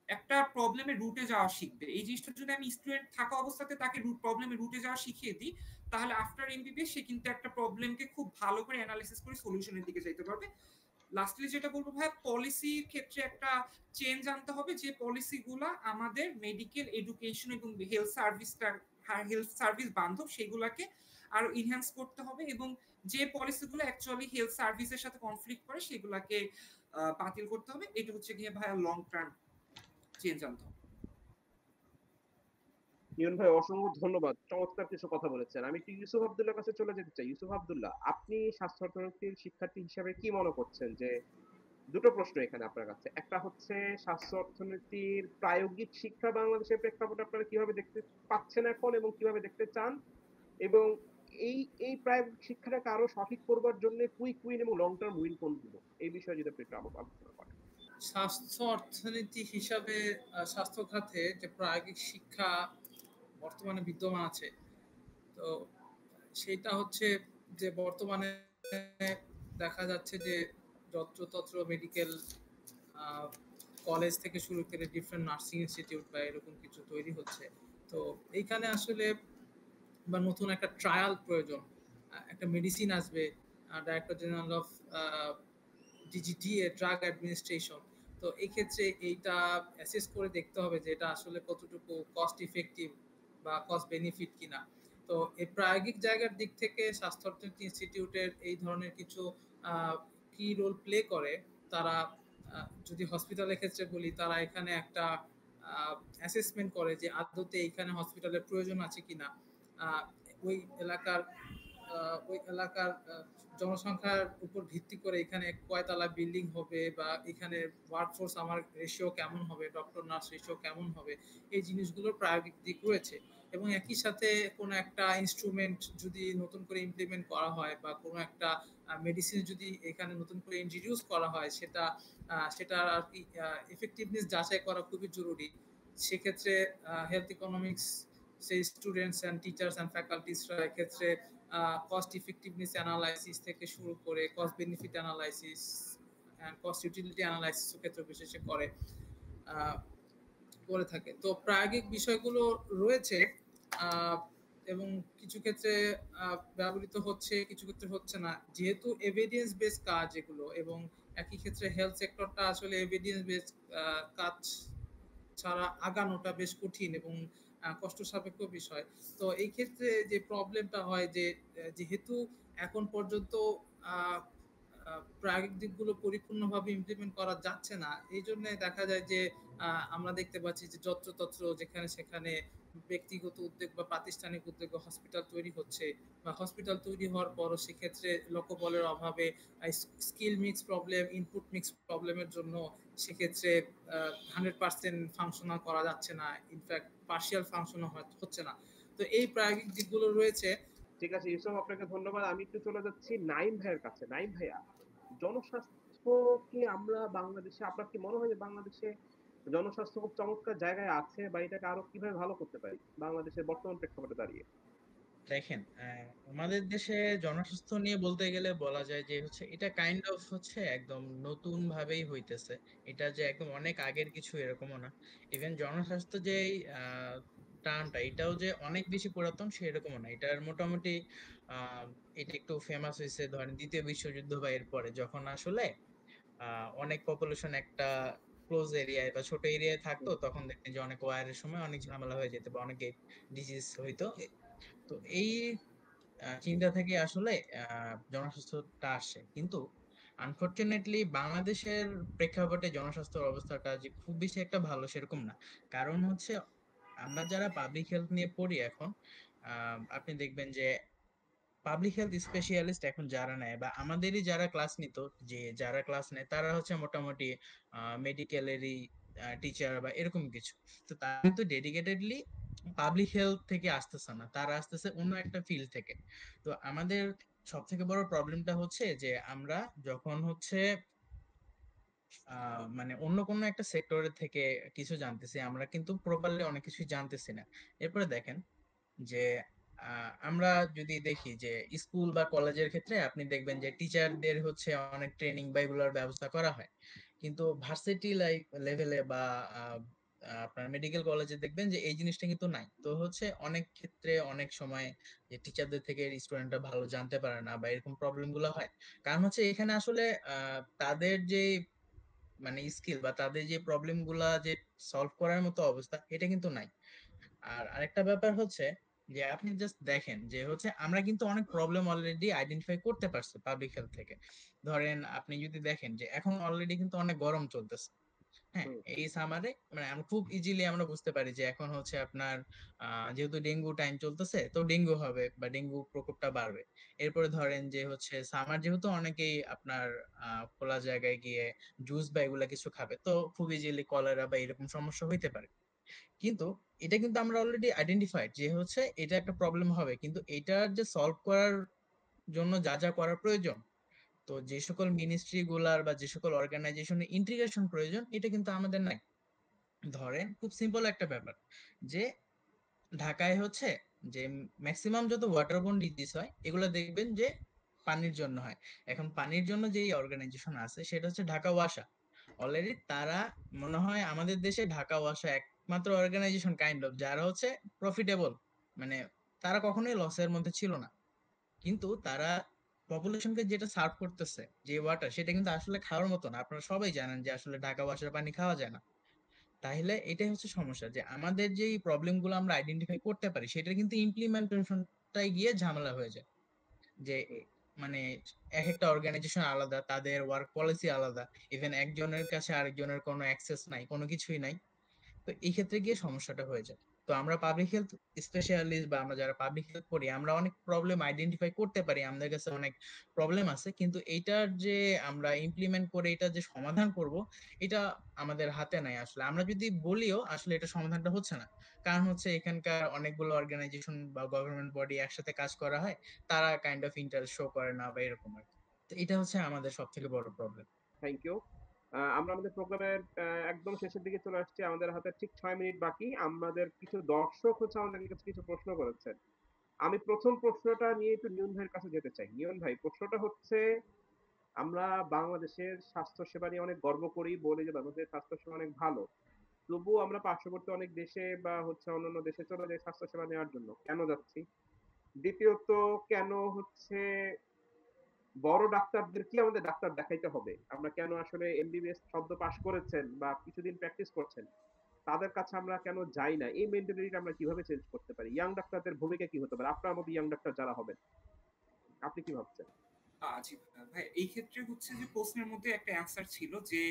E: একটা প্রবলেমের রুটে যাওয়া শিখবে। এই জিনিসটা যদি আমি স্টুডেন্ট থাকা অবস্থাতে তাকে প্রবলেমের রুটে যাওয়া শিখিয়ে দিই, তাহলে আফটার এমবিবিএস সে কিন্তু একটা প্রবলেমকে খুব ভালো করে অ্যানালাইসিস করে সলিউশনের দিকে যাইতে পারবে। লাস্টলি যেটা বলবো ভাই, পলিসির ক্ষেত্রে একটা চেঞ্জ আনতে হবে, যে পলিসিগুলা আমাদের মেডিকেল এডুকেশন এবং হেলথ সার্ভিস বান্ধব সেগুলাকে আরো ইনহ্যান্স করতে হবে, এবং যে পলিসিগুলো অ্যাকচুয়ালি হেলথ সার্ভিসের সাথে কনফ্লিক্ট করে সেগুলাকে বাতিল করতে হবে। এটা হচ্ছে গিয়ে ভাইয়া লং টার্ম চেঞ্জ আনতে হবে।
C: ইউন ভাই অসংখ্য ধন্যবাদ, চমৎকার কিছু কথা বলেছেন। আমি একটু ইউসুফ আব্দুল্লাহর কাছে চলে যেতে চাই। ইউসুফ আব্দুল্লাহ, আপনি স্বাস্থ্য অর্থনীতির শিক্ষার্থী হিসাবে কি মনে করছেন যে, দুটো প্রশ্ন এখানে আপনার কাছে। একটা হচ্ছে স্বাস্থ্য অর্থনীতির প্রায়োগিক শিক্ষা বাংলাদেশের প্রেক্ষাপটে আপনারা কিভাবে দেখতে পাচ্ছেন এখন এবং কিভাবে দেখতে চান, এবং এই প্রায়োগিক শিক্ষাটাকে আরো সঠিক করবার জন্য কুইক উইন এবং লং টার্ম উইন কোনগুলো, এই বিষয়ে যদি আপনি একটু আলোচনা করেন।
B: স্বাস্থ্য অর্থনীতি হিসাবে স্বাস্থ্য খাতে যে প্রায়োগিক শিক্ষা বর্তমানে বিদ্যমান আছে, তো সেটা হচ্ছে যে বর্তমানে দেখা যাচ্ছে যে যত্রতত্র মেডিকেল কলেজ থেকে শুরু করে ডিফারেন্ট নার্সিং ইনস্টিটিউট বা এরকম কিছু তৈরি হচ্ছে। তো এইখানে আসলে বা নতুন একটা ট্রায়াল প্রয়োজন, একটা মেডিসিন আসবে, director general of DGDA drug administration. তো এই ক্ষেত্রে এইটা অ্যাসেস করে দেখতে হবে যে এটা আসলে কতটুকু কস্ট ইফেক্টিভ বা কস্ট বেনিফিট কিনা। তো এই প্রায়োগিক জায়গার দিক থেকে স্বাস্থ্য অর্থনীতি ইনস্টিটিউটের এই ধরনের কিছু কি রোল প্লে করে। তারা যদি হসপিটালের ক্ষেত্রে বলি, তারা এখানে একটা অ্যাসেসমেন্ট করে যে আদতে এইখানে হসপিটালের প্রয়োজন আছে কিনা, ওই এলাকার জনসংখ্যার উপর ভিত্তি করে এখানে কয়তলা বিল্ডিং হবে বা এখানে ওয়ার্কফোর্স আমার রেশিও কেমন হবে, ডক্টর নার্স রেশিও কেমন হবে, এই জিনিসগুলোর প্রায়োগিক দিক রয়েছে। এবং একই সাথে কোনো একটা ইনস্ট্রুমেন্ট যদি নতুন করে ইমপ্লিমেন্ট করা হয় বা কোনো একটা মেডিসিন যদি এখানে নতুন করে ইন্ট্রোডিউস করা হয়, সেটার আর কি এফেক্টিভনেস যাচাই করা খুবই জরুরি। সেক্ষেত্রে হেলথ ইকোনমিক্স সেই স্টুডেন্টস অ্যান্ড টিচার্স অ্যান্ড ফ্যাকাল্টিসরা এক্ষেত্রে কস্ট ইফেক্টিভনেস অ্যানালাইসিস থেকে শুরু করে cost benefit analysis cost utility analysis ক্ষেত্র বিশেষে করে থাকে। তো প্রায়োগিক বিষয়গুলো রয়েছে এবং কিছু ক্ষেত্রে ব্যবহৃত হচ্ছে, কিছু ক্ষেত্রে হচ্ছে না। যেহেতু এভিডেন্স বেস কাজ এগুলো, এবং একই ক্ষেত্রে হেলথ সেক্টরটা আসলে এভিডেন্স বেস কাজ ছাড়া আগানোটা বেশ কঠিন এবং কষ্ট সাপেক্ষ বিষয়। তো এই ক্ষেত্রে যে প্রবলেমটা হয় যে যেহেতু এখন পর্যন্ত প্রায়োগিক দিকগুলো পরিপূর্ণভাবে ইমপ্লিমেন্ট করা যাচ্ছে না, এই জন্য দেখা যায় যে আমরা দেখতে পাচ্ছি যে যত্রতত্র যেখানে সেখানে ব্যক্তিগত উদ্যোগ বা প্রাতিষ্ঠানিক উদ্যোগে হসপিটাল তৈরি হচ্ছে, বা হসপিটাল তৈরি হওয়ার পরও সেক্ষেত্রে লোকবলের অভাবে skill mix problem, input mix প্রবলেমের জন্য সেক্ষেত্রে 100% ফাংশনাল করা যাচ্ছে না, ইনফ্যাক্ট পার্শিয়াল ফাংশনাল হচ্ছে না। তো এই প্রায়োগিক দিকগুলো রয়েছে।
C: ঠিক আছে ইউসুফ, আপনাকে ধন্যবাদ। আমি একটু চলে যাচ্ছি নাইম ভাইয়ের কাছে। নাইম ভাইয়া, জনস্বাস্থ্য কি আমরা বাংলাদেশে, আপনার কি মনে হয় যে বাংলাদেশে জনস্বাস্থ্য খুব চমৎকার জায়গায় আছে, বা এটাকে আরো কিভাবে ভালো করতে পারি বাংলাদেশের বর্তমান প্রেক্ষাপটে দাঁড়িয়ে?
D: দেখেন, আমাদের দেশে জনস্বাস্থ্য নিয়ে বলতে গেলে বলা যায় যে এটা কাইন্ড অফ একদম নতুন ভাবেই হইতেছে। এটা যে একদম অনেক আগের কিছু এরকমও না। ইভেন জনস্বাস্থ্য যে টার্মটা, এটাও যে অনেক বেশি পুরাতন সেরকমও না। এটার মোটামুটি এটা একটু ফেমাস হয়েছে ধরেন দ্বিতীয় বিশ্বযুদ্ধ বা এরপরে, যখন আসলে অনেক পপুলেশন একটা ক্লোজ এরিয়ায় বা ছোট এরিয়ায় থাকতো, তখন দেখতেন যে অনেক ওয়ারের সময় অনেক ঝামেলা হয়ে যেত বা অনেকে ডিজিজ হইতো। তো এই চিন্তা থেকে আসলে জনস্বাস্থ্যটা আসে। কিন্তু আনফরচুনেটলি বাংলাদেশের প্রেক্ষাপটে জনস্বাস্থ্যের অবস্থাটা যে খুব বেশি একটা ভালো সেরকম না। কারণ আমরা যারা পাবলিক হেলথ নিয়ে পড়ি এখন, আপনি দেখবেন যে পাবলিক হেলথ স্পেশালিস্ট এখন যারা নেয় বা আমাদেরই যারা ক্লাস নিত, যে যারা ক্লাস নেয় তারা মোটামুটি মেডিকেলেরই টিচার বা এরকম কিছু। তো তারা কিন্তু ডেডিকেটেডলি পাবলিক হেলথ থেকে আসতেছে না, তারা আসতেছে অন্য একটা ফিল্ড থেকে। তো আমাদের সব থেকে বড় প্রবলেমটা হচ্ছে যে আমরা যখন মানে অন্য কোনো একটা সেক্টরের থেকে কিছু জানতেছি, আমরা কিন্তু প্রপারলি অনেক কিছুই জানতেছি না। এরপরে দেখেন যে আমরা যদি দেখি যে স্কুল বা কলেজের ক্ষেত্রে আপনি দেখবেন যে টিচারদের অনেক ট্রেনিং বা এগুলোর ব্যবস্থা করা হয়, কিন্তু ভার্সিটি লেভেলে বা আহ, আপনার মেডিকেল কলেজে দেখবেন যে এই জিনিসটা কিন্তু নাই। তো অনেক ক্ষেত্রে অনেক সময় যে টিচারদের থেকে স্টুডেন্টরা ভালো জানতে পারে না বা এরকম প্রবলেম গুলো হয়। কারণ এখানে আসলে তাদের যে মানে স্কিল বা তাদের যে প্রবলেম গুলা যে সলভ করার মতো অবস্থা, এটা কিন্তু নাই। আর আরেকটা ব্যাপার যে আপনি জাস্ট দেখেন যে আমরা কিন্তু অনেক প্রবলেম অলরেডি আইডেন্টিফাই করতে পারছি পাবলিক হেলথ থেকে। ধরেন আপনি যদি দেখেন যে এখন অলরেডি কিন্তু অনেক গরম চলতেছে। হ্যাঁ, এই সামারে মানে আমরা খুব ইজিলি আমরা বুঝতে পারি যে এখন আপনার যেহেতু ডেঙ্গু টাইম চলতেছে, তো ডেঙ্গু হবে বা ডেঙ্গু প্রকোপটা বাড়বে। এরপরে ধরেন যে সামার, যেহেতু অনেকেই আপনার খোলা জায়গায় গিয়ে জুস বা এগুলা কিছু খাবে, তো খুব ইজিলি কলেরা বা এরকম সমস্যা হইতে পারে। কিন্তু এটা কিন্তু আমরা অলরেডি আইডেন্টিফাইড যে এটা একটা প্রবলেম হবে, কিন্তু এটার যে সলভ করার জন্য যা যা করার প্রয়োজন, তো যে সকল মিনিস্ট্রি গুলার বা যে সকল অর্গানাইজেশনের ইন্টিগ্রেশন প্রয়োজন, এটা কিন্তু আমাদের নাই। ধরেন খুব সিম্পল একটা ব্যাপার, যে ঢাকায় যে ম্যাক্সিমাম যত ওয়াটারবোর্ন ডিজিজ হয় এগুলো দেখবেন যে পানির জন্য হয়। এখন পানির জন্য যে অর্গানাইজেশন আছে সেটা ঢাকা ওয়াসা। অলরেডি তারা মনে হয় আমাদের দেশে ঢাকা ওয়াসা একমাত্র অর্গানাইজেশন কাইন্ড অফ যারা প্রফিটেবল, মানে তারা কখনোই লসের মধ্যে ছিল না। কিন্তু তারা পপুলেশনকে যেটা সার্ভ করতেছে যে ওয়াটার, সেটা কিন্তু আসলে খাওয়ার মতো না। আপনারা সবাই জানেন যে আসলে ঢাকা ওয়াসার পানি খাওয়া যায় না। তাহলে এটাই সমস্যা, যে আমাদের যে প্রবলেম গুলো আমরা আইডেন্টিফাই করতে পারি সেটা কিন্তু ইমপ্লিমেন্টেশনটাই গিয়ে ঝামেলা হয়ে যায়। যে মানে এক একটা অর্গানাইজেশন আলাদা, তাদের ওয়ার্ক পলিসি আলাদা, ইভেন একজনের কাছে আরেকজনের কোনো অ্যাক্সেস নাই, কোনো কিছুই নাই। তো এই ক্ষেত্রে গিয়ে সমস্যাটা হয়ে যায়। তো আমরা পাবলিক হেলথ স্পেশালিস্ট বা আমরা যারা পাবলিক হেলথ করি, আমরা অনেক প্রবলেম আইডেন্টিফাই করতে পারি, আমাদের কাছে অনেক প্রবলেম আছে, কিন্তু এইটার যে আমরা ইমপ্লিমেন্ট করে এটা যে সমাধান করব, এটা আমাদের হাতে নাই। আসলে আমরা যদি বলিও, আসলে এটা সমাধানটা হচ্ছে না। কারণ এখানকার অনেকগুলো অর্গানাইজেশন বা গভর্নমেন্ট বডি একসাথে কাজ করা হয়, তারা কাইন্ড অফ ইন্টারেস্ট শো করে না বা এরকম আর কি। তো এটা আমাদের সব থেকে বড় প্রবলেম।
C: Thank you. আমরা আমাদের প্রোগ্রামের একদম শেষের দিকে চলে আসছি। আমাদের হাতে ঠিক 6 মিনিট বাকি। আমাদের কিছু দর্শক আমাদের কাছে কিছু প্রশ্ন করেছেন। আমি প্রথম প্রশ্নটা নিয়ে একটু নিয়ন ভাইয়ের কাছে যেতে চাই। নিয়ন ভাই, প্রশ্নটা হচ্ছে আমরা বাংলাদেশের স্বাস্থ্যসেবা নিয়ে অনেক গর্ব করি, বলি যে বাংলাদেশের স্বাস্থ্যসেবা অনেক ভালো। তবুও আমরা পার্শ্ববর্তী অনেক দেশে বা অন্যান্য দেশে চলে যাই স্বাস্থ্যসেবা নেওয়ার জন্য। কেন যাচ্ছি? দ্বিতীয়ত কেন হচ্ছে বড় ডাক্তারদেরকেই আমাদের ডাক্তার দেখাইতে হবে? আমরা কেন আসলে এমবিবিএস সদ্য পাস করেছেন বা কিছুদিন প্র্যাকটিস করছেন, তাদের কাছে আমরা কেন যাই না? এই মেন্টালিটিটা আমরা কিভাবে চেঞ্জ করতে পারি? ইয়াং ডাক্তারদের ভূমিকা কি হতে পারে? আপনার মতো ইয়াং ডাক্তার যারা হবেন, আপনি কি ভাবছেন?
E: জি ভাই, এই ক্ষেত্রে হচ্ছে যে প্রশ্নের মধ্যে একটা অ্যান্সার ছিল যে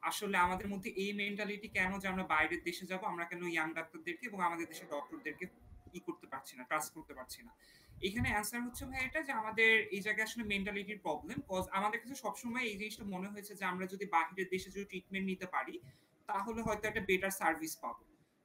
E: আসলে আমাদের মধ্যে এই মেন্টালিটি কেন যে আমরা বাইরের দেশে যাব, আমরা কেন ইয়াং ডাক্তারদেরকে এবং আমাদের দেশের ডক্টরদেরকে করতে পারছি না, ট্রাস্ট করতে পারছি না। এখানে অ্যান্সার হচ্ছে ভাই এটা যে আমাদের এই জায়গায় আসলে মেন্টালিটির প্রবলেম। কজ আমাদের কাছে সবসময় এই জিনিসটা মনে হয়েছে যে আমরা যদি বাহিরের দেশে যদি ট্রিটমেন্ট নিতে পারি তাহলে হয়তো একটা বেটার সার্ভিস পাবো।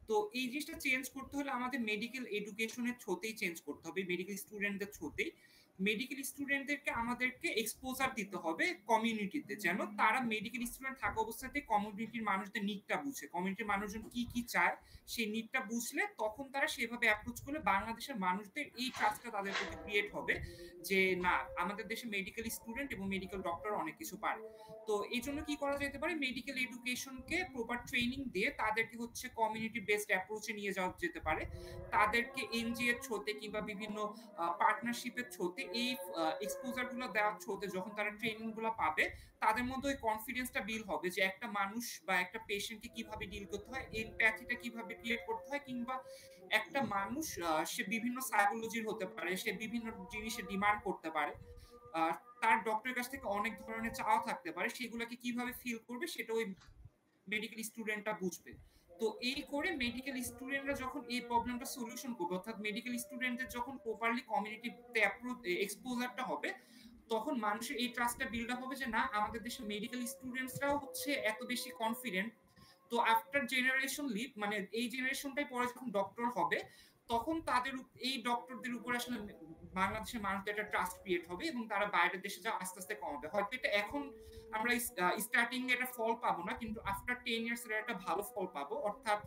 E: তো এই জিনিসটা চেঞ্জ করতে হলে আমাদের মেডিকেল এডুকেশনের থ্রোতেই চেঞ্জ করতে হবে, মেডিকেল স্টুডেন্টদের থ্রোতেই। মেডিকেল স্টুডেন্টদেরকে আমাদেরকে এক্সপোজার দিতে হবে কমিউনিটিতে, যেন তারা মেডিকেল স্টুডেন্ট থাকা অবস্থাতে কমিউনিটির মানুষদের নিডটা বুঝে, কমিউনিটির মানুষজন কি কি চায় সেই নিডটা বুঝলে তখন তারা সেভাবে অ্যাপ্রোচ করলে বাংলাদেশের মানুষদের এই ট্রাস্টটা তাদের প্রতি ক্রিয়েট হবে যে না, আমাদের দেশে মেডিকেল স্টুডেন্ট এবং মেডিকেল ডক্টর অনেক কিছু পারে। তো এই জন্য কি করা যেতে পারে, মেডিকেল এডুকেশনকে প্রপার ট্রেনিং দিয়ে তাদেরকে হচ্ছে কমিউনিটি বেসড অ্যাপ্রোচে নিয়ে যাওয়া যেতে পারে। তাদেরকে এনজিও এর থ্রোতে কিংবা বিভিন্ন পার্টনারশিপের থ্রোতে এই এক্সপোজার গুলো দেওয়ার থ্রোতে যখন তারা ট্রেনিং গুলো পাবে, তাদের মধ্যে ওই কনফিডেন্সটা বিল হবে যে একটা মানুষ বা একটা পেশেন্টকে কিভাবে ডিল করতে হয়, এমপ্যাথিটা কিভাবে ক্রিয়েট করতে হয়, কিংবা একটা মানুষ সে বিভিন্ন সাইকোলজির হতে পারে, সে বিভিন্ন জিনিসের ডিমান্ড করতে পারে, তার ডক্টরের কাছ থেকে অনেক ধরনের চাওয়া থাকতে পারে, সেগুলোকে কিভাবে ফিল করবে সেটা ওই মেডিকেল স্টুডেন্টরা বুঝবে। তো এই করে মেডিকেল স্টুডেন্টরা যখন এই প্রবলেমটা সলিউশন করবে, অর্থাৎ মেডিকেল স্টুডেন্টদের যখন প্রপারলি কমিউনিটিতে এক্সপোজারটা হবে, তখন মানুষের এই ট্রাস্টটা বিল্ড আপ হবে যে না, আমাদের দেশের মেডিকেল স্টুডেন্টসরাও হচ্ছে এত বেশি কনফিডেন্ট। তো আফটার জেনারেশন লিভ, মানে এই জেনারেশনটাই পরে যখন ডক্টর হবে, তখন তাদের এই ডক্টরদের উপর আসলে বাংলাদেশের মানুষদের একটা ট্রাস্ট ক্রিয়েট হবে এবং তারা বাইরের দেশে যা আস্তে আস্তে কমাবে। হয়তো এটা এখন আমরা স্টার্টিং এ একটা ফল পাবো না, কিন্তু আফটার 10 ইয়ার্স এর একটা ভালো ফল পাবো। অর্থাৎ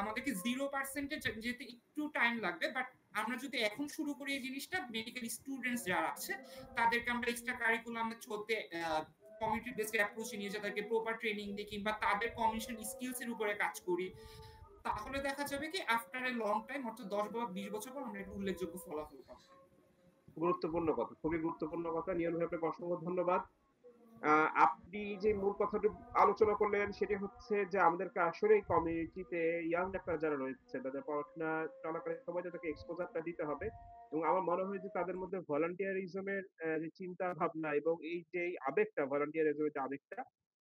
E: আমাদেরকে 0% যেতে একটু টাইম লাগবে, বাট আমরা যদি এখন শুরু করি এই জিনিসটা, মেডিকেল স্টুডেন্টস যারা আছে তাদেরকে আমরা এক্সট্রা কারিকুলামের থ্রুতে কমিউনিটি বেসড অ্যাপ্রোচে নিয়ে যাদেরকে প্রপার ট্রেনিং দিই কিংবা তাদের কমিউনিকেশন স্কিলস এর উপরে কাজ করি, তাহলে দেখা যাবে কি আফটার এ লং টাইম, অর্থাৎ 10 বা 20 বছর পর আমরা একটা উল্লেখযোগ্য ফলাফল পাবো।
C: গুরুত্বপূর্ণ কথা, খুবই গুরুত্বপূর্ণ কথা। নিয়ন ভাই, আপনাকে অসংখ্য ধন্যবাদ। আপনি যে মূল কথাটি আলোচনা করলেন সেটি হচ্ছে যে আমাদেরকে আসলে কমিউনিটিতে ইয়াং ডাক্তার যারা রয়েছে তাদের পড়াশোনা চলাকালীন সময় তাদেরকে এক্সপোজারটা দিতে হবে, এবং আমার মনে হয় যে তাদের মধ্যে ভলান্টিয়ারিজমের যে চিন্তা ভাবনা এবং এই যে আবেগটা, ভলান্টিয়ারিজমের যে আবেগটা,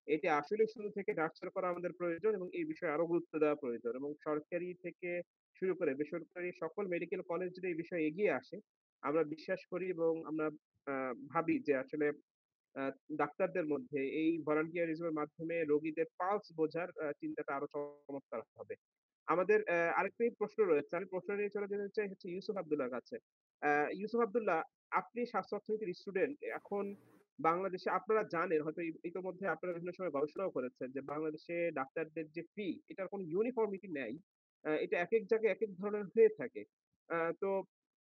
C: এটা আসলে শুরু থেকে নার্চার করা আমাদের প্রয়োজন এবং এই বিষয়ে আরো গুরুত্ব দেওয়া প্রয়োজন। এবং সরকারি থেকে শুরু করে বেসরকারি সকল মেডিকেল কলেজ যদি এই বিষয়ে এগিয়ে আসে, আমরা বিশ্বাস করি এবং আমরা ভাবি যে আসলে আ ডাক্তারদের মধ্যে এই ভলান্টিয়ারিজম এর মাধ্যমে রোগীদের পালস বোঝার চিন্তাটা আরো চমৎকার হবে। আমাদের আরেকটি প্রশ্ন রয়েছে। আমি প্রশ্ন নিয়ে চলে যেতে চাই হচ্ছে ইউসুফ আব্দুল্লাহর কাছে। ইউসুফ আব্দুল্লাহ, আপনি স্বাস্থ্য অর্থনীতির স্টুডেন্ট। এখন বাংলাদেশে আপনারা জানেন, হয়তো ইতোমধ্যে আপনারা বিভিন্ন সময় গবেষণাও করেছেন যে বাংলাদেশে ডাক্তারদের যে ফি, এটার কোনো ইউনিফর্মিটি নেই। এটা একেক জায়গায় একেক ধরনের হয়ে থাকে। তো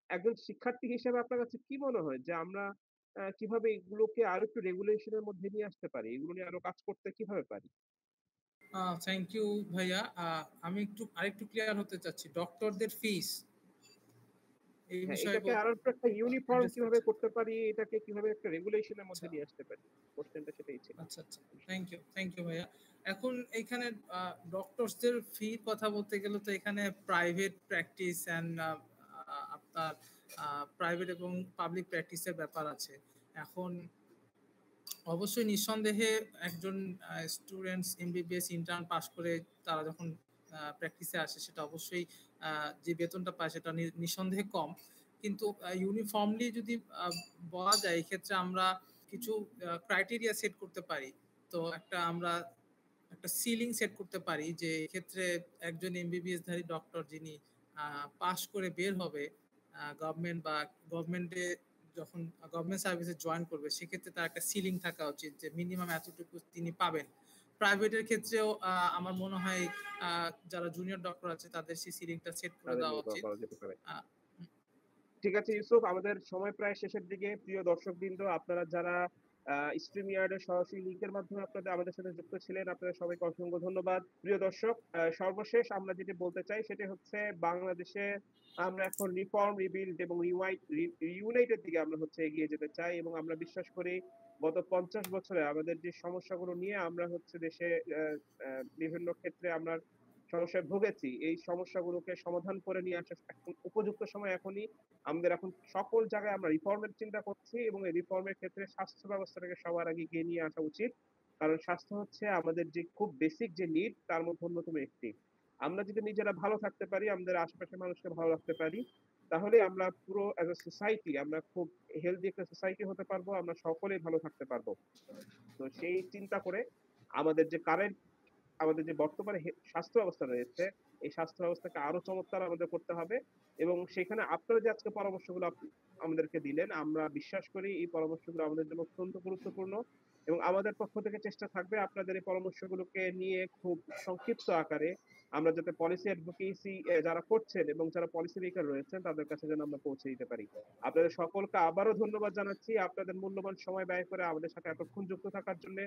C: একজন শিক্ষার্থী হিসেবে আপনার কাছে কি মনে হয় যে আমরা কিভাবে এগুলোকে আরো একটু রেগুলেশন এর মধ্যে নিয়ে আসতে পারি? এগুলো নিয়ে আরো কাজ করতে কিভাবে পারি?
B: থ্যাংক ইউ ভাইয়া। আমি আরেকটু ক্লিয়ার হতে চাচ্ছি, ডক্টরদের ফিস এই
C: হ্যাঁ,
B: বিষয়ে
C: এটাকে আরো একটু একটা ইউনিফর্ম
B: অ্যাড্রেস
C: কিভাবে
B: করছেন।
C: করতে পারি? এটাকে কিভাবে একটা রেগুলেশন এর মধ্যে
B: আচ্ছা
C: নিয়ে আসতে পারি? কোশ্চেনটা সেটাই ছিল।
B: আচ্ছা আচ্ছা, থ্যাংক ইউ ভাইয়া। এখন এখানে ডক্টরসদের ফি কথা বলতে গেলে তো এখানে প্রাইভেট প্র্যাকটিস অ্যান্ড আপনার প্রাইভেট এবং পাবলিক প্র্যাকটিসের ব্যাপার আছে। এখন অবশ্যই নিঃসন্দেহে একজন স্টুডেন্টস এমবিবিএস ইন্টার্ন পাস করে তারা যখন প্র্যাকটিসে আসে, সেটা অবশ্যই যে বেতনটা পায় সেটা নিঃসন্দেহে কম। কিন্তু ইউনিফর্মলি যদি বলা যায়, এক্ষেত্রে আমরা কিছু ক্রাইটেরিয়া সেট করতে পারি। তো আমরা একটা সিলিং সেট করতে পারি যে এক্ষেত্রে একজন এমবিবিএস ধারী ডক্টর যিনি পাস করে বের হবে গভর্নমেন্ট বা গভর্নমেন্টে যখন গভর্নমেন্ট সার্ভিসে জয়েন করবে, সেক্ষেত্রে তার একটা সিলিং থাকা উচিত যে মিনিমাম এতটুকু তিনি পাবেন। প্রাইভেটের ক্ষেত্রেও আমার মনে হয় যারা জুনিয়র ডক্টর আছে তাদের সেই সিলিংটা সেট করে
C: তাদের
B: দেওয়া
C: নির্ভর
B: উচিত।
C: করা যেতে পারে।
B: আহ, উম,
C: ঠিক আছে ইউসুফ, আমাদের সময় প্রায় শেষের দিকে। প্রিয় দর্শকবৃন্দ, আপনারা যারা স্ট্রিমইয়ার্ডের সরাসরি লিংকের মাধ্যমে আপনাদের আমাদের সাথে যুক্ত ছিলেন। আপনাদের সবাইকে অসংখ্য ধন্যবাদ। প্রিয় দর্শক, সর্বশেষ আমরা যেটি বলতে চাই সেটি হচ্ছে বাংলাদেশে আমরা এখন রিফর্ম, রিবিল্ড এবং রিউনাইটের দিকে আমরা হচ্ছে এগিয়ে যেতে চাই এবং আমরা বিশ্বাস করি গত 50 বছরে আমাদের যে সমস্যাগুলো নিয়ে আমরা হচ্ছে দেশে বিভিন্ন ক্ষেত্রে আমরা সমস্যায় ভুগেছি, এই সমস্যাগুলোকে সমাধান করে নিয়ে আসার এখন উপযুক্ত সময় এখনই। আমাদের এখন সকল জায়গায় আমরা রিফর্মের চিন্তা করছি এবং এই রিফর্মের ক্ষেত্রে স্বাস্থ্য ব্যবস্থাটাকে সবার আগে এগিয়ে নিয়ে আসা উচিত। কারণ স্বাস্থ্য হচ্ছে আমাদের যে খুব বেসিক যে নিড তার মধ্যে অন্যতম একটি। আমরা যদি নিজেরা ভালো থাকতে পারি, আমাদের আশেপাশের মানুষকে ভালো রাখতে পারি, তাহলে আমরা পুরো অ্যাজ আ সোসাইটি আমরা খুব হেলথি একটা সোসাইটি হতে পারবো। আমরা সকলেই ভালো থাকতে পারবো। তো সেই চিন্তা করে আমাদের যে কারেন্ট আমাদের যে বর্তমানে স্বাস্থ্য ব্যবস্থা রয়েছে, এই স্বাস্থ্য ব্যবস্থাকে আরো চমৎকার আমাদের করতে হবে এবং সেখানে আপনারা যে আজকে পরামর্শগুলো আমাদেরকে দিলেন, আমরা বিশ্বাস করি এই পরামর্শগুলো আমাদের জন্য অত্যন্ত গুরুত্বপূর্ণ এবং আমাদের পক্ষ থেকে চেষ্টা থাকবে আপনাদের এই পরামর্শগুলোকে নিয়ে খুব সংক্ষিপ্ত আকারে আমরা যাতে পলিসি অ্যাডভোকেসি যারা করছেন এবং যারা পলিসি মেকার রয়েছেন তাদের কাছে যেন আমরা পৌঁছে দিতে পারি। আপনাদের সকলকে আবারও ধন্যবাদ জানাচ্ছি আপনাদের মূল্যবান সময় ব্যয় করে আমাদের সাথে এতক্ষণ যুক্ত থাকার জন্য।